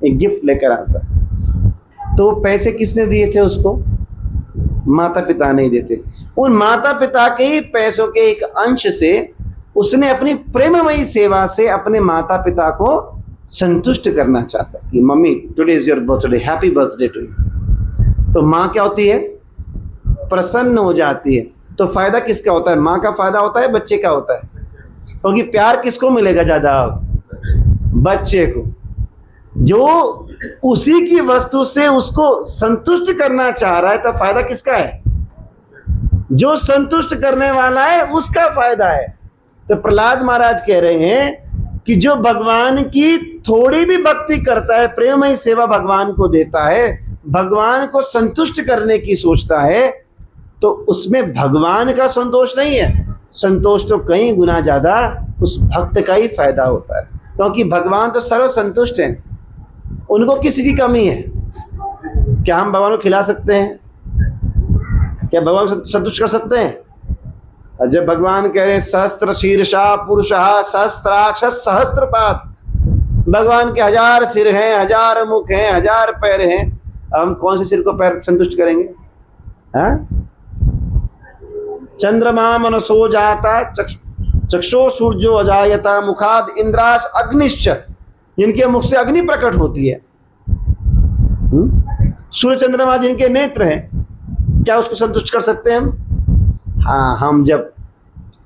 एक गिफ्ट लेकर आता है। तो पैसे किसने दिए थे उसको? माता पिता नहीं देते। उन माता पिता के ही पैसों के एक अंश से उसने अपनी प्रेममयी सेवा से अपने माता पिता को संतुष्ट करना चाहता है कि mummy today is your birthday, happy birthday to you. तो माँ क्या होती है? प्रसन्न हो जाती है। तो फायदा किसका होता है? माँ का फायदा होता है, बच्चे का होता है? क्योंकि प्यार किसको मिलेगा ज्यादा? बच्चे को, जो उसी की वस्तु से उसको संतुष्ट करना चाह रहा है। तो फायदा किसका है? जो संतुष्ट करने वाला है उसका फायदा है। तो प्रहलाद महाराज कह रहे हैं कि जो भगवान की थोड़ी भी भक्ति करता है, प्रेममयी सेवा भगवान को देता है, भगवान को संतुष्ट करने की सोचता है, तो उसमें भगवान का संतोष नहीं है, संतोष तो कई गुना ज्यादा उस भक्त का ही फायदा होता है। क्योंकि भगवान तो सर्व संतुष्ट हैं, उनको किसी की कमी है? क्या हम भगवान को खिला सकते हैं? क्या भगवान को संतुष्ट कर सकते हैं? जब भगवान कह रहे हैं सहस्त्र शीर्षा पुरुषः सहस्त्राक्ष सहस्त्रपाद, भगवान के 1000 सिर हैं, 1000 मुख हैं, 1000 पैर हैं, हम कौन से सिर को पैर संतुष्ट करेंगे? चंद्रमा मनसो जाता चक्षो सूर्यो अजायता मुखाद इंद्रास अग्निश्च, जिनके मुख से अग्नि प्रकट होती है, सूर्य चंद्रमा जिनके नेत्र हैं, क्या उसको संतुष्ट कर सकते हैं हम? हाँ, हम जब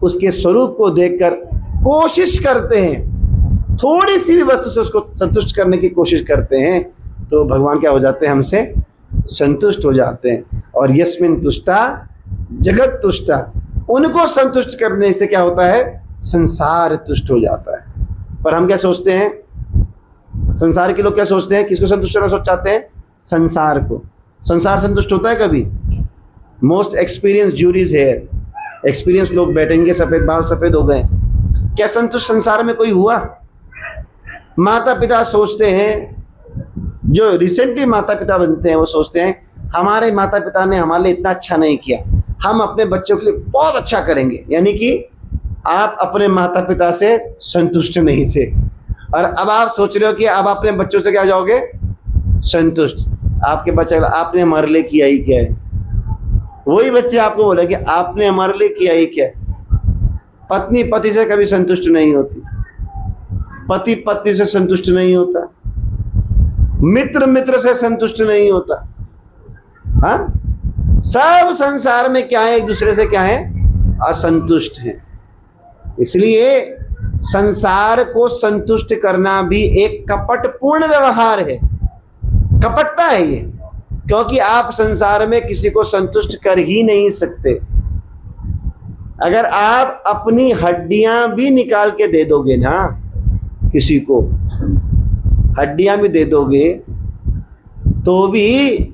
उसके स्वरूप को देखकर कोशिश करते हैं, थोड़ी सी भी वस्तु से उसको संतुष्ट करने की कोशिश करते हैं, तो भगवान क्या हो जाते हैं? हमसे संतुष्ट हो जाते हैं। और यस्मिन तुष्टा जगत तुष्टा, उनको संतुष्ट करने से क्या होता है? संसार तुष्ट हो जाता है। पर हम क्या सोचते हैं? संसार के लोग क्या सोचते हैं? किसको संतुष्ट करना चाहते हैं? संसार को। संसार संतुष्ट होता है कभी? मोस्ट एक्सपीरियंस ज्यूरीज है, एक्सपीरियंस लोग बैठेंगे, सफेद बाल सफेद हो गए, क्या संतुष्ट संसार में कोई हुआ? माता पिता सोचते हैं, जो रिसेंटली माता पिता बनते हैं वो सोचते हैं हमारे माता पिता ने हमारे लिए इतना अच्छा नहीं किया, हम अपने बच्चों के लिए बहुत अच्छा करेंगे। यानी कि आप अपने माता पिता से संतुष्ट नहीं थे और अब आप सोच रहे हो कि अब अपने बच्चों से क्या हो जाओगे? संतुष्ट। आपके बच्चे आपने हमारे लिए किया ही क्या है? वही बच्चे आपको बोले कि आपने हमारे लिए किया ही क्या है? पत्नी पति से कभी संतुष्ट नहीं होती, पति पत्नी से संतुष्ट नहीं होता, मित्र मित्र से संतुष्ट नहीं होता। हाँ, सब संसार में क्या है? एक दूसरे से क्या है? असंतुष्ट है। इसलिए संसार को संतुष्ट करना भी एक कपटपूर्ण व्यवहार है, कपटता है ये, क्योंकि आप संसार में किसी को संतुष्ट कर ही नहीं सकते। अगर आप अपनी हड्डियां भी निकाल के दे दोगे ना, किसी को हड्डियां भी दे दोगे, तो भी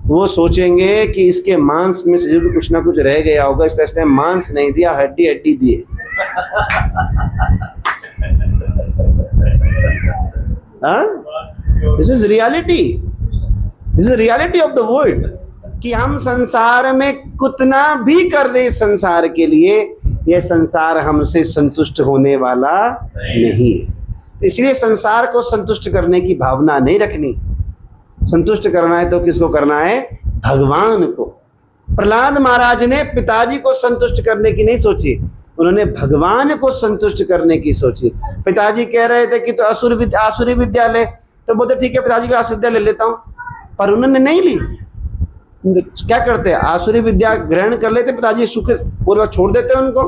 वो सोचेंगे कि इसके मांस में से जरूर कुछ ना कुछ रह गया होगा, इसलिए मांस नहीं दिया, हड्डी हड्डी दिए। This is reality, this is reality of the world, कि हम संसार में कितना भी कर दे संसार के लिए, यह संसार हमसे संतुष्ट होने वाला नहीं है। इसलिए संसार को संतुष्ट करने की भावना नहीं रखनी। संतुष्ट करना है तो किसको करना है? भगवान को। प्रहलाद महाराज ने पिताजी को संतुष्ट करने की नहीं सोची, उन्होंने भगवान को संतुष्ट करने की सोची। पिताजी कह रहे थे कि तो आसुरी विद्या ले, तो बोलते ठीक है पिताजी की आसुरी विद्या ले लेता हूं, पर उन्होंने नहीं ली। क्या करते? आसुरी विद्या ग्रहण कर लेते पिताजी, सुख पूर्वक छोड़ देते उनको,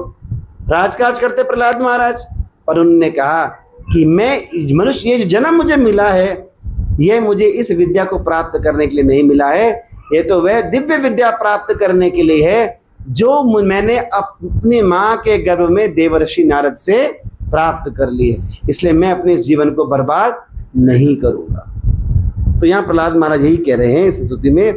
राजकाज करते प्रहलाद महाराज। पर उन्होंने कहा कि मैं मनुष्य, ये जो जन्म मुझे मिला है, यह मुझे इस विद्या को प्राप्त करने के लिए नहीं मिला है, ये तो वह दिव्य विद्या प्राप्त करने के लिए है जो मैंने अपनी माँ के गर्भ में देवर्षि नारद से प्राप्त कर ली है, इसलिए मैं अपने जीवन को बर्बाद नहीं करूंगा। तो यहाँ प्रहलाद महाराज यही कह रहे हैं इस स्तुति में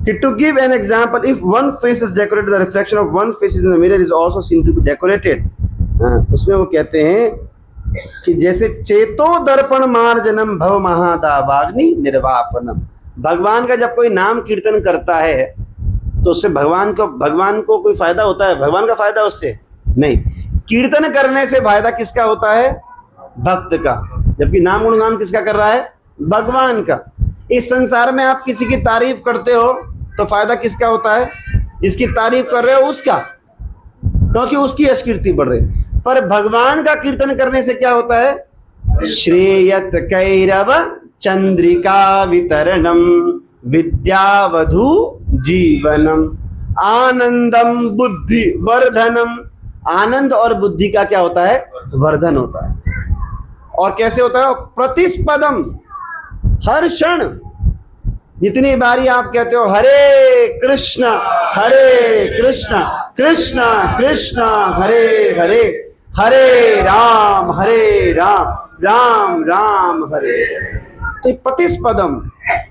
कि to give an example, if one face is decorated, the reflection of one face in the mirror is also seen to be decorated। उसमें वो कहते हैं कि जैसे चेतो दर्पण मार्जनम भव महादावाग्नि निर्वापनम, भगवान का जब कोई नाम कीर्तन करता है तो उससे भगवान को कोई फायदा होता है? भगवान का फायदा उससे नहीं, कीर्तन करने से फायदा किसका होता है? भक्त का। जबकि नाम गुणगान किसका कर रहा है? भगवान का। इस संसार में आप किसी की तारीफ करते हो तो फायदा किसका होता है? जिसकी तारीफ कर रहे हो उसका, क्योंकि उसकी यश कीर्ति बढ़ रही। पर भगवान का कीर्तन करने से क्या होता है? श्रेयत कैरव चंद्रिका वितरणम विद्यावधु जीवनम आनंदम बुद्धि वर्धनम। आनंद और बुद्धि का क्या होता है? वर्धन होता है। और कैसे होता है? प्रतिस्पदम, हर क्षण जितनी बारी आप कहते हो हरे कृष्ण कृष्ण कृष्ण हरे हरे, हरे राम राम राम हरे, तो प्रतिस्पदम।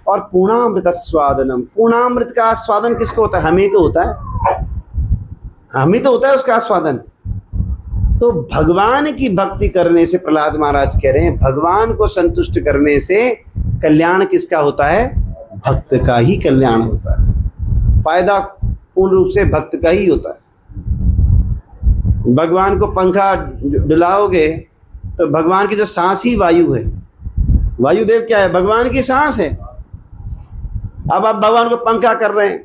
और पूर्णामृत स्वादनम, पूर्णामृत का आस्वादन किसको होता है? हमें तो होता है, हम ही तो होता है उसका आस्वादन। तो भगवान की भक्ति करने से प्रहलाद महाराज कह रहे हैं भगवान को संतुष्ट करने से कल्याण किसका होता है? भक्त का ही कल्याण होता है। फायदा पूर्ण रूप से भक्त का ही होता है। भगवान को पंखा डुलाओगे तो भगवान की जो सांस ही वायु है, वायुदेव क्या है? भगवान की सांस है। अब आप भगवान को पंखा कर रहे हैं,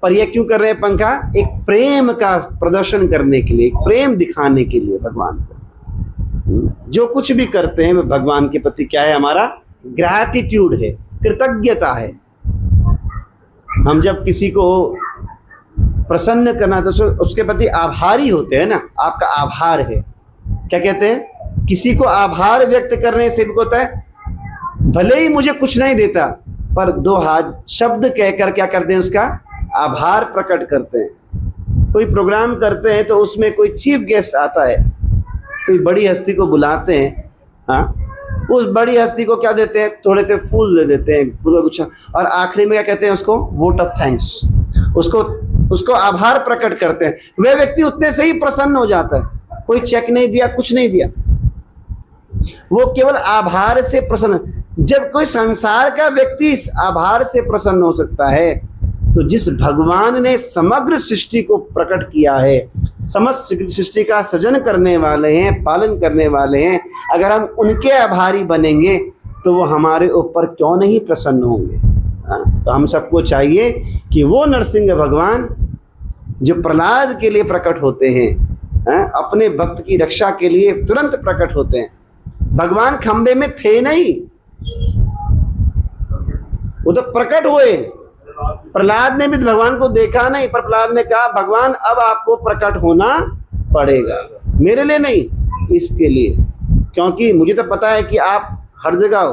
पर ये क्यों कर रहे हैं पंखा? एक प्रेम का प्रदर्शन करने के लिए, एक प्रेम दिखाने के लिए भगवान को। जो कुछ भी करते हैं भगवान के प्रति क्या है? हमारा ग्रैटिट्यूड है, कृतज्ञता है। हम जब किसी को प्रसन्न करना तो उसके प्रति आभारी होते हैं ना, आपका आभार है। क्या कहते हैं? किसी को आभार व्यक्त करने से भी होता है भले ही मुझे कुछ नहीं देता, पर दो हाथ शब्द कहकर क्या करते हैं? उसका आभार प्रकट करते हैं। कोई प्रोग्राम करते हैं तो उसमें कोई चीफ गेस्ट आता है, कोई बड़ी हस्ती को बुलाते हैं, हाँ, उस बड़ी हस्ती को क्या देते हैं? थोड़े से फूल दे देते हैं, फूलों गुच्छा, और आखिरी में क्या कहते हैं? उसको वोट ऑफ थैंक्स, उसको आभार प्रकट करते हैं। वह व्यक्ति उतने से ही प्रसन्न हो जाता है। कोई चेक नहीं दिया, कुछ नहीं दिया, वो केवल आभार से प्रसन्न। जब कोई संसार का व्यक्ति इस आभार से प्रसन्न हो सकता है, तो जिस भगवान ने समग्र सृष्टि को प्रकट किया है, समस्त सृष्टि का सृजन करने वाले हैं, पालन करने वाले हैं, अगर हम उनके आभारी बनेंगे तो वो हमारे ऊपर क्यों नहीं प्रसन्न होंगे? तो हम सबको चाहिए कि वो नरसिंह भगवान जो प्रहलाद के लिए प्रकट होते हैं, अपने भक्त की रक्षा के लिए तुरंत प्रकट होते हैं। भगवान खंबे में थे नहीं, वो तो प्रकट हुए। प्रहलाद ने भी भगवान को देखा नहीं, पर प्रहलाद ने कहा भगवान अब आपको प्रकट होना पड़ेगा, मेरे लिए नहीं, इसके लिए, क्योंकि मुझे तो पता है कि आप हर जगह हो,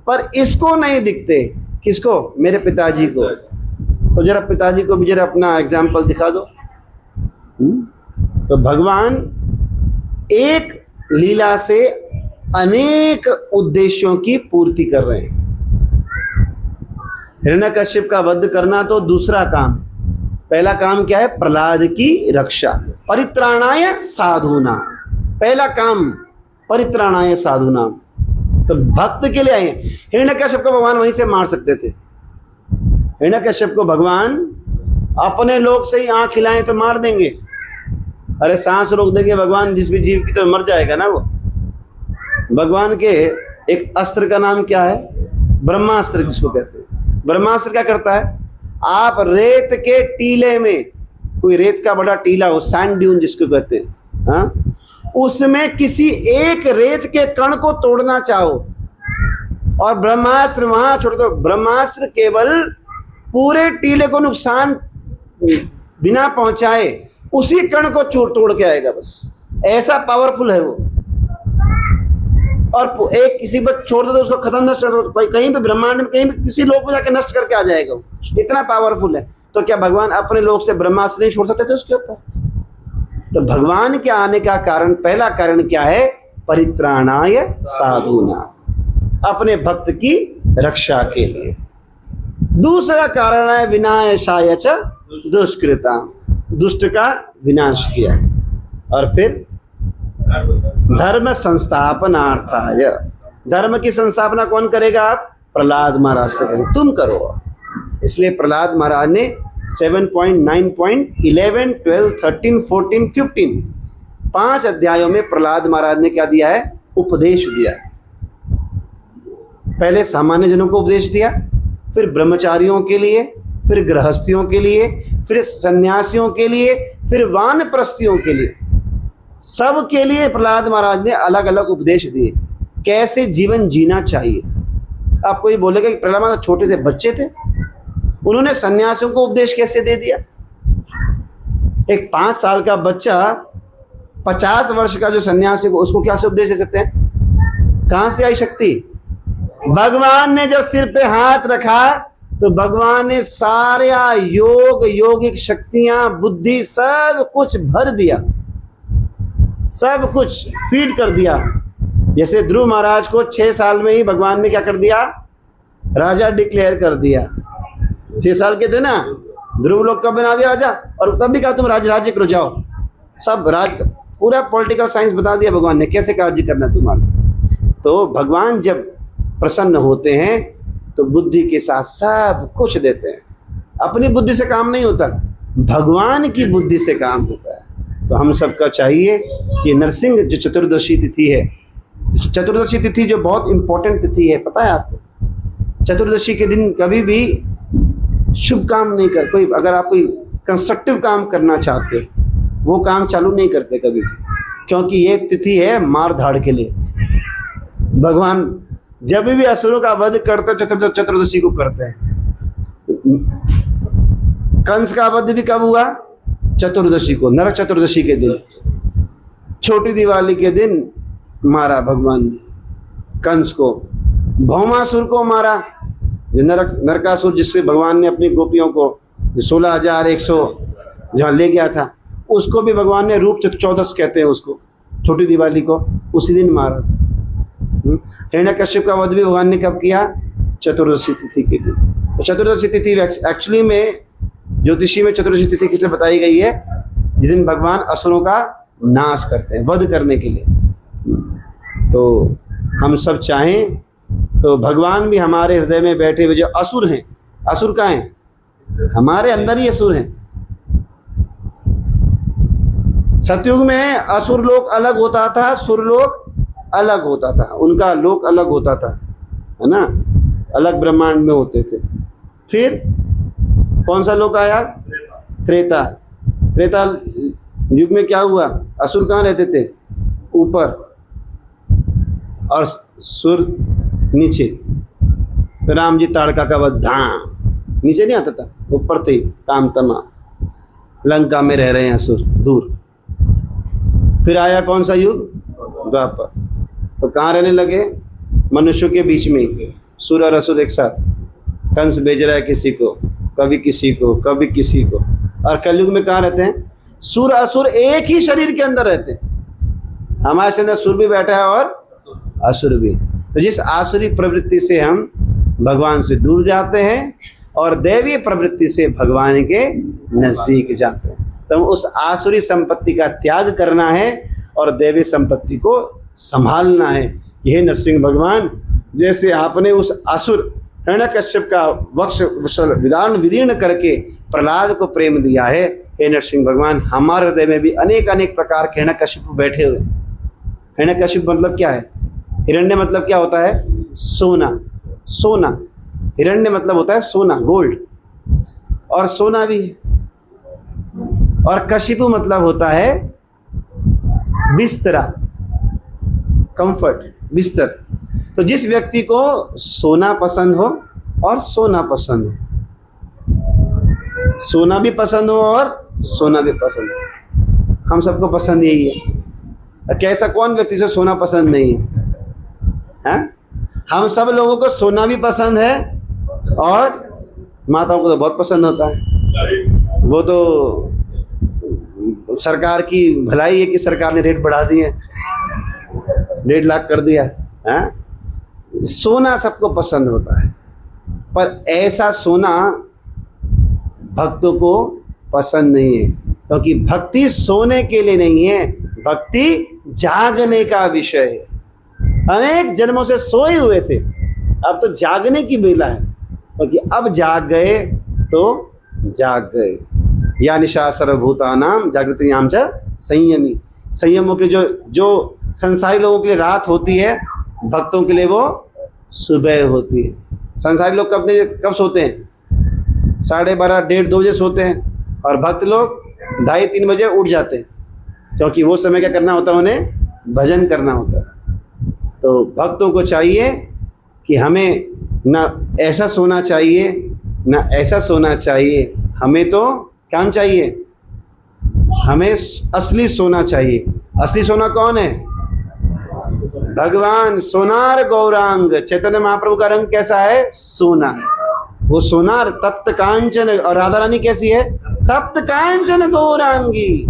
पर इसको नहीं दिखते। किसको? मेरे पिताजी को। तो जरा पिताजी को भी जरा अपना एग्जाम्पल दिखा दो। तो भगवान एक लीला से अनेक उद्देश्यों की पूर्ति कर रहे हैं। हिरण्यकश्यप का वध करना तो दूसरा काम, पहला काम क्या है? प्रहलाद की रक्षा। परित्राणाय साधूनां, पहला काम परित्राणाय साधूनां, तो भक्त के लिए आए। हिरण्यकश्यप को भगवान वहीं से मार सकते थे। हिरण्यकश्यप को भगवान अपने लोक से ही आंख हिलाएं तो मार देंगे। अरे सांस रोक देंगे भगवान जिस भी जीव की, तो मर जाएगा ना वो। भगवान के एक अस्त्र का नाम क्या है? ब्रह्मास्त्र, जिसको कहते हैं। ब्रह्मास्त्र क्या करता है? आप रेत के टीले में, कोई रेत का बड़ा टीला हो, सैंड ड्यून जिसको कहते हैं, हाँ, उसमें किसी एक रेत के कण को तोड़ना चाहो और ब्रह्मास्त्र वहां छोड़ दो, ब्रह्मास्त्र केवल पूरे टीले को नुकसान बिना पहुंचाए उसी कण को तोड़ के आएगा। बस ऐसा पावरफुल है वो। और एक किसी पर छोड़ दो तो उसको खत्म नष्ट कर, कहीं पे ब्रह्मांड में कहीं भी किसी लोक में जाके नष्ट करके आ जाएगा, इतना पावरफुल है। तो क्या भगवान अपने लोक से ब्रह्मास्त्र नहीं छोड़ सकते थे उसके ऊपर? तो भगवान के आने का कारण, पहला कारण क्या है? परित्राणाय साधूना, अपने भक्त की रक्षा के लिए। दूसरा कारण है विनाशाय च दुष्कृता, दुष्ट का विनाश किया। और फिर धर्म संस्थापनार्थाय, धर्म की संस्थापना कौन करेगा? आप प्रहलाद महाराज से करें, तुम करो। इसलिए प्रहलाद महाराज ने 7.9.11, 12, 13, 14, 15 5 अध्यायों में प्रहलाद महाराज ने क्या दिया है? उपदेश दिया। पहले सामान्य जनों को उपदेश दिया, फिर ब्रह्मचारियों के लिए, फिर गृहस्थियों के लिए, फिर सन्यासियों के लिए, फिर वानप्रस्थियों के लिए, सब के लिए प्रहलाद महाराज ने अलग अलग उपदेश दिए, कैसे जीवन जीना चाहिए। आप कोई बोलेगा कि प्रहलाद महाराज छोटे थे, बच्चे थे, उन्होंने सन्यासियों को उपदेश कैसे दे दिया? एक 5 साल का बच्चा 50 वर्ष का जो सन्यासी को, उसको क्या से उपदेश दे सकते हैं? कहां से आई शक्ति? भगवान ने जब सिर पे हाथ रखा तो भगवान ने सारा योग, योगिक शक्तियां, बुद्धि, सब कुछ भर दिया, सब कुछ फीड कर दिया। जैसे ध्रुव महाराज को 6 साल में ही भगवान ने क्या कर दिया? राजा डिक्लेयर कर दिया। 6 साल के थे ना, ध्रुव लोग का बना दिया राजा, और तब भी कहा तुम राज्य करो, जाओ सब राज, पूरा पॉलिटिकल साइंस बता दिया भगवान ने कैसे राज्य करना तुम्हारा। तो भगवान जब प्रसन्न होते हैं तो बुद्धि के साथ सब कुछ देते हैं। अपनी बुद्धि से काम नहीं होता, भगवान की बुद्धि से काम होता है। तो हम सबका चाहिए कि नरसिंह जो चतुर्दशी तिथि है, चतुर्दशी तिथि जो बहुत इंपॉर्टेंट तिथि है, पता है आपको? चतुर्दशी के दिन कभी भी शुभ काम नहीं कर, कोई अगर आप कोई कंस्ट्रक्टिव काम करना चाहते हो, वो काम चालू नहीं करते कभी, क्योंकि ये तिथि है मार धाड़ के लिए। भगवान जब भी असुरों का वध करते चतुर्दशी को करते हैं। कंस का वध भी कब हुआ? चतुर्दशी को, नरक चतुर्दशी के दिन, छोटी दिवाली के दिन मारा भगवान ने कंस को। भौमासुर को मारा, जो नरकासुर, जिससे भगवान ने अपनी गोपियों को 16,100 जहाँ ले गया था, उसको भी भगवान ने रूप चौदस कहते हैं उसको, छोटी दिवाली को, उसी दिन मारा था। हिरण्यकश्यप का वध भी भगवान ने कब किया? चतुर्दशी तिथि के दिन। तो चतुर्दशी तिथि एक्चुअली में ज्योतिषी में चतुर्दशी तिथि किस लिए बताई गई है? जिस दिन भगवान असुरों का नाश करते हैं, वध करने के लिए। तो हम सब चाहें तो भगवान भी हमारे हृदय में बैठे हुए, जो असुर हैं, असुर कहाँ हैं? हमारे अंदर ही असुर हैं। सतयुग में असुर लोक अलग होता था, सुरलोक अलग होता था, उनका लोक अलग होता था, है ना, अलग ब्रह्मांड में होते थे। फिर कौन सा लोक आया? त्रेता। त्रेता युग में क्या हुआ? असुर कहाँ रहते थे? ऊपर, और सुर नीचे। तो राम जी ताड़का का वध, नीचे नहीं आता था, ऊपर थे काम तमा, लंका में रह रहे हैं असुर दूर। फिर आया कौन सा युग? द्वापर। तो कहाँ रहने लगे? मनुष्यों के बीच में, सुर और असुर एक साथ। कंस भेज रहा है किसी को, कभी किसी को, कभी किसी को। और कलयुग में कहाँ रहते हैं? सुर असुर एक ही शरीर के अंदर रहते हैं। हमारे अंदर सुर भी बैठा है और असुर भी। तो जिस आसुरी प्रवृत्ति से हम भगवान से दूर जाते हैं और दैवीय प्रवृत्ति से भगवान के नजदीक जाते हैं, तो उस आसुरी संपत्ति का त्याग करना है और दैवी संपत्ति को संभालना है। यह नरसिंह भगवान, जैसे आपने उस असुर हिरण्यकश्यप का वक्ष विदीर्ण करके प्रहलाद को प्रेम दिया है, हे नरसिंह भगवान, हमारे हृदय में भी अनेक अनेक प्रकार के हिरण्यकश्यप बैठे हुए। हिरण्यकश्यप मतलब क्या है? हिरण्य मतलब क्या होता है? सोना। सोना, हिरण्य मतलब होता है सोना, गोल्ड, और सोना भी है। और कशिपु मतलब होता है बिस्तरा, कंफर्ट, बिस्तर। तो जिस व्यक्ति को सोना पसंद हो और सोना पसंद हो, सोना भी पसंद हो और सोना भी पसंद हो, हम सबको पसंद यही है। कैसा कौन व्यक्ति से सोना पसंद नहीं है? हैं? हम सब लोगों को सोना भी पसंद है और माताओं को तो बहुत पसंद होता है। वो तो सरकार की भलाई है कि सरकार ने रेट बढ़ा दिए, 1.5 लाख कर दिया है। सोना सबको पसंद होता है, पर ऐसा सोना भक्तों को पसंद नहीं है, क्योंकि भक्ति सोने के लिए नहीं है, भक्ति जागने का विषय है। अनेक जन्मों से सोए हुए थे, अब तो जागने की बेला है, क्योंकि अब जाग गए तो जाग गए। या निशा सर्वभूतानां जागृतियां च संयमी। संयमों के जो संसारी लोगों के लिए रात होती है, भक्तों के लिए वो सुबह होती है। संसारी लोग कब सोते हैं? 12:30, 1:30, 2 बजे सोते हैं, और भक्त लोग 2:30-3 बजे उठ जाते हैं, क्योंकि वो समय क्या करना होता है, उन्हें भजन करना होता है। तो भक्तों को चाहिए कि हमें न ऐसा सोना चाहिए न ऐसा सोना चाहिए, हमें तो क्या चाहिए? हमें असली सोना चाहिए। असली सोना कौन है? भगवान। सोनार गौरांग। चैतन्य महाप्रभु का रंग कैसा है? सोना है। वो सोनार तप्त कांचन, और राधा रानी कैसी है? तप्त कांचन गौरांगी,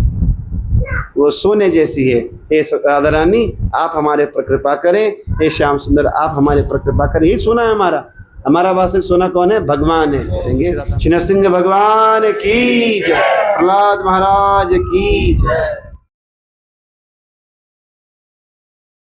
वो सोने जैसी है। हे राधा रानी, आप हमारे पर कृपा करें। हे श्याम सुंदर, आप हमारे पर कृपा करें। ये सोना है हमारा वास्तविक सोना कौन है? भगवान है। श्री नरसिंह भगवान की जय, प्रहलाद महाराज की जय।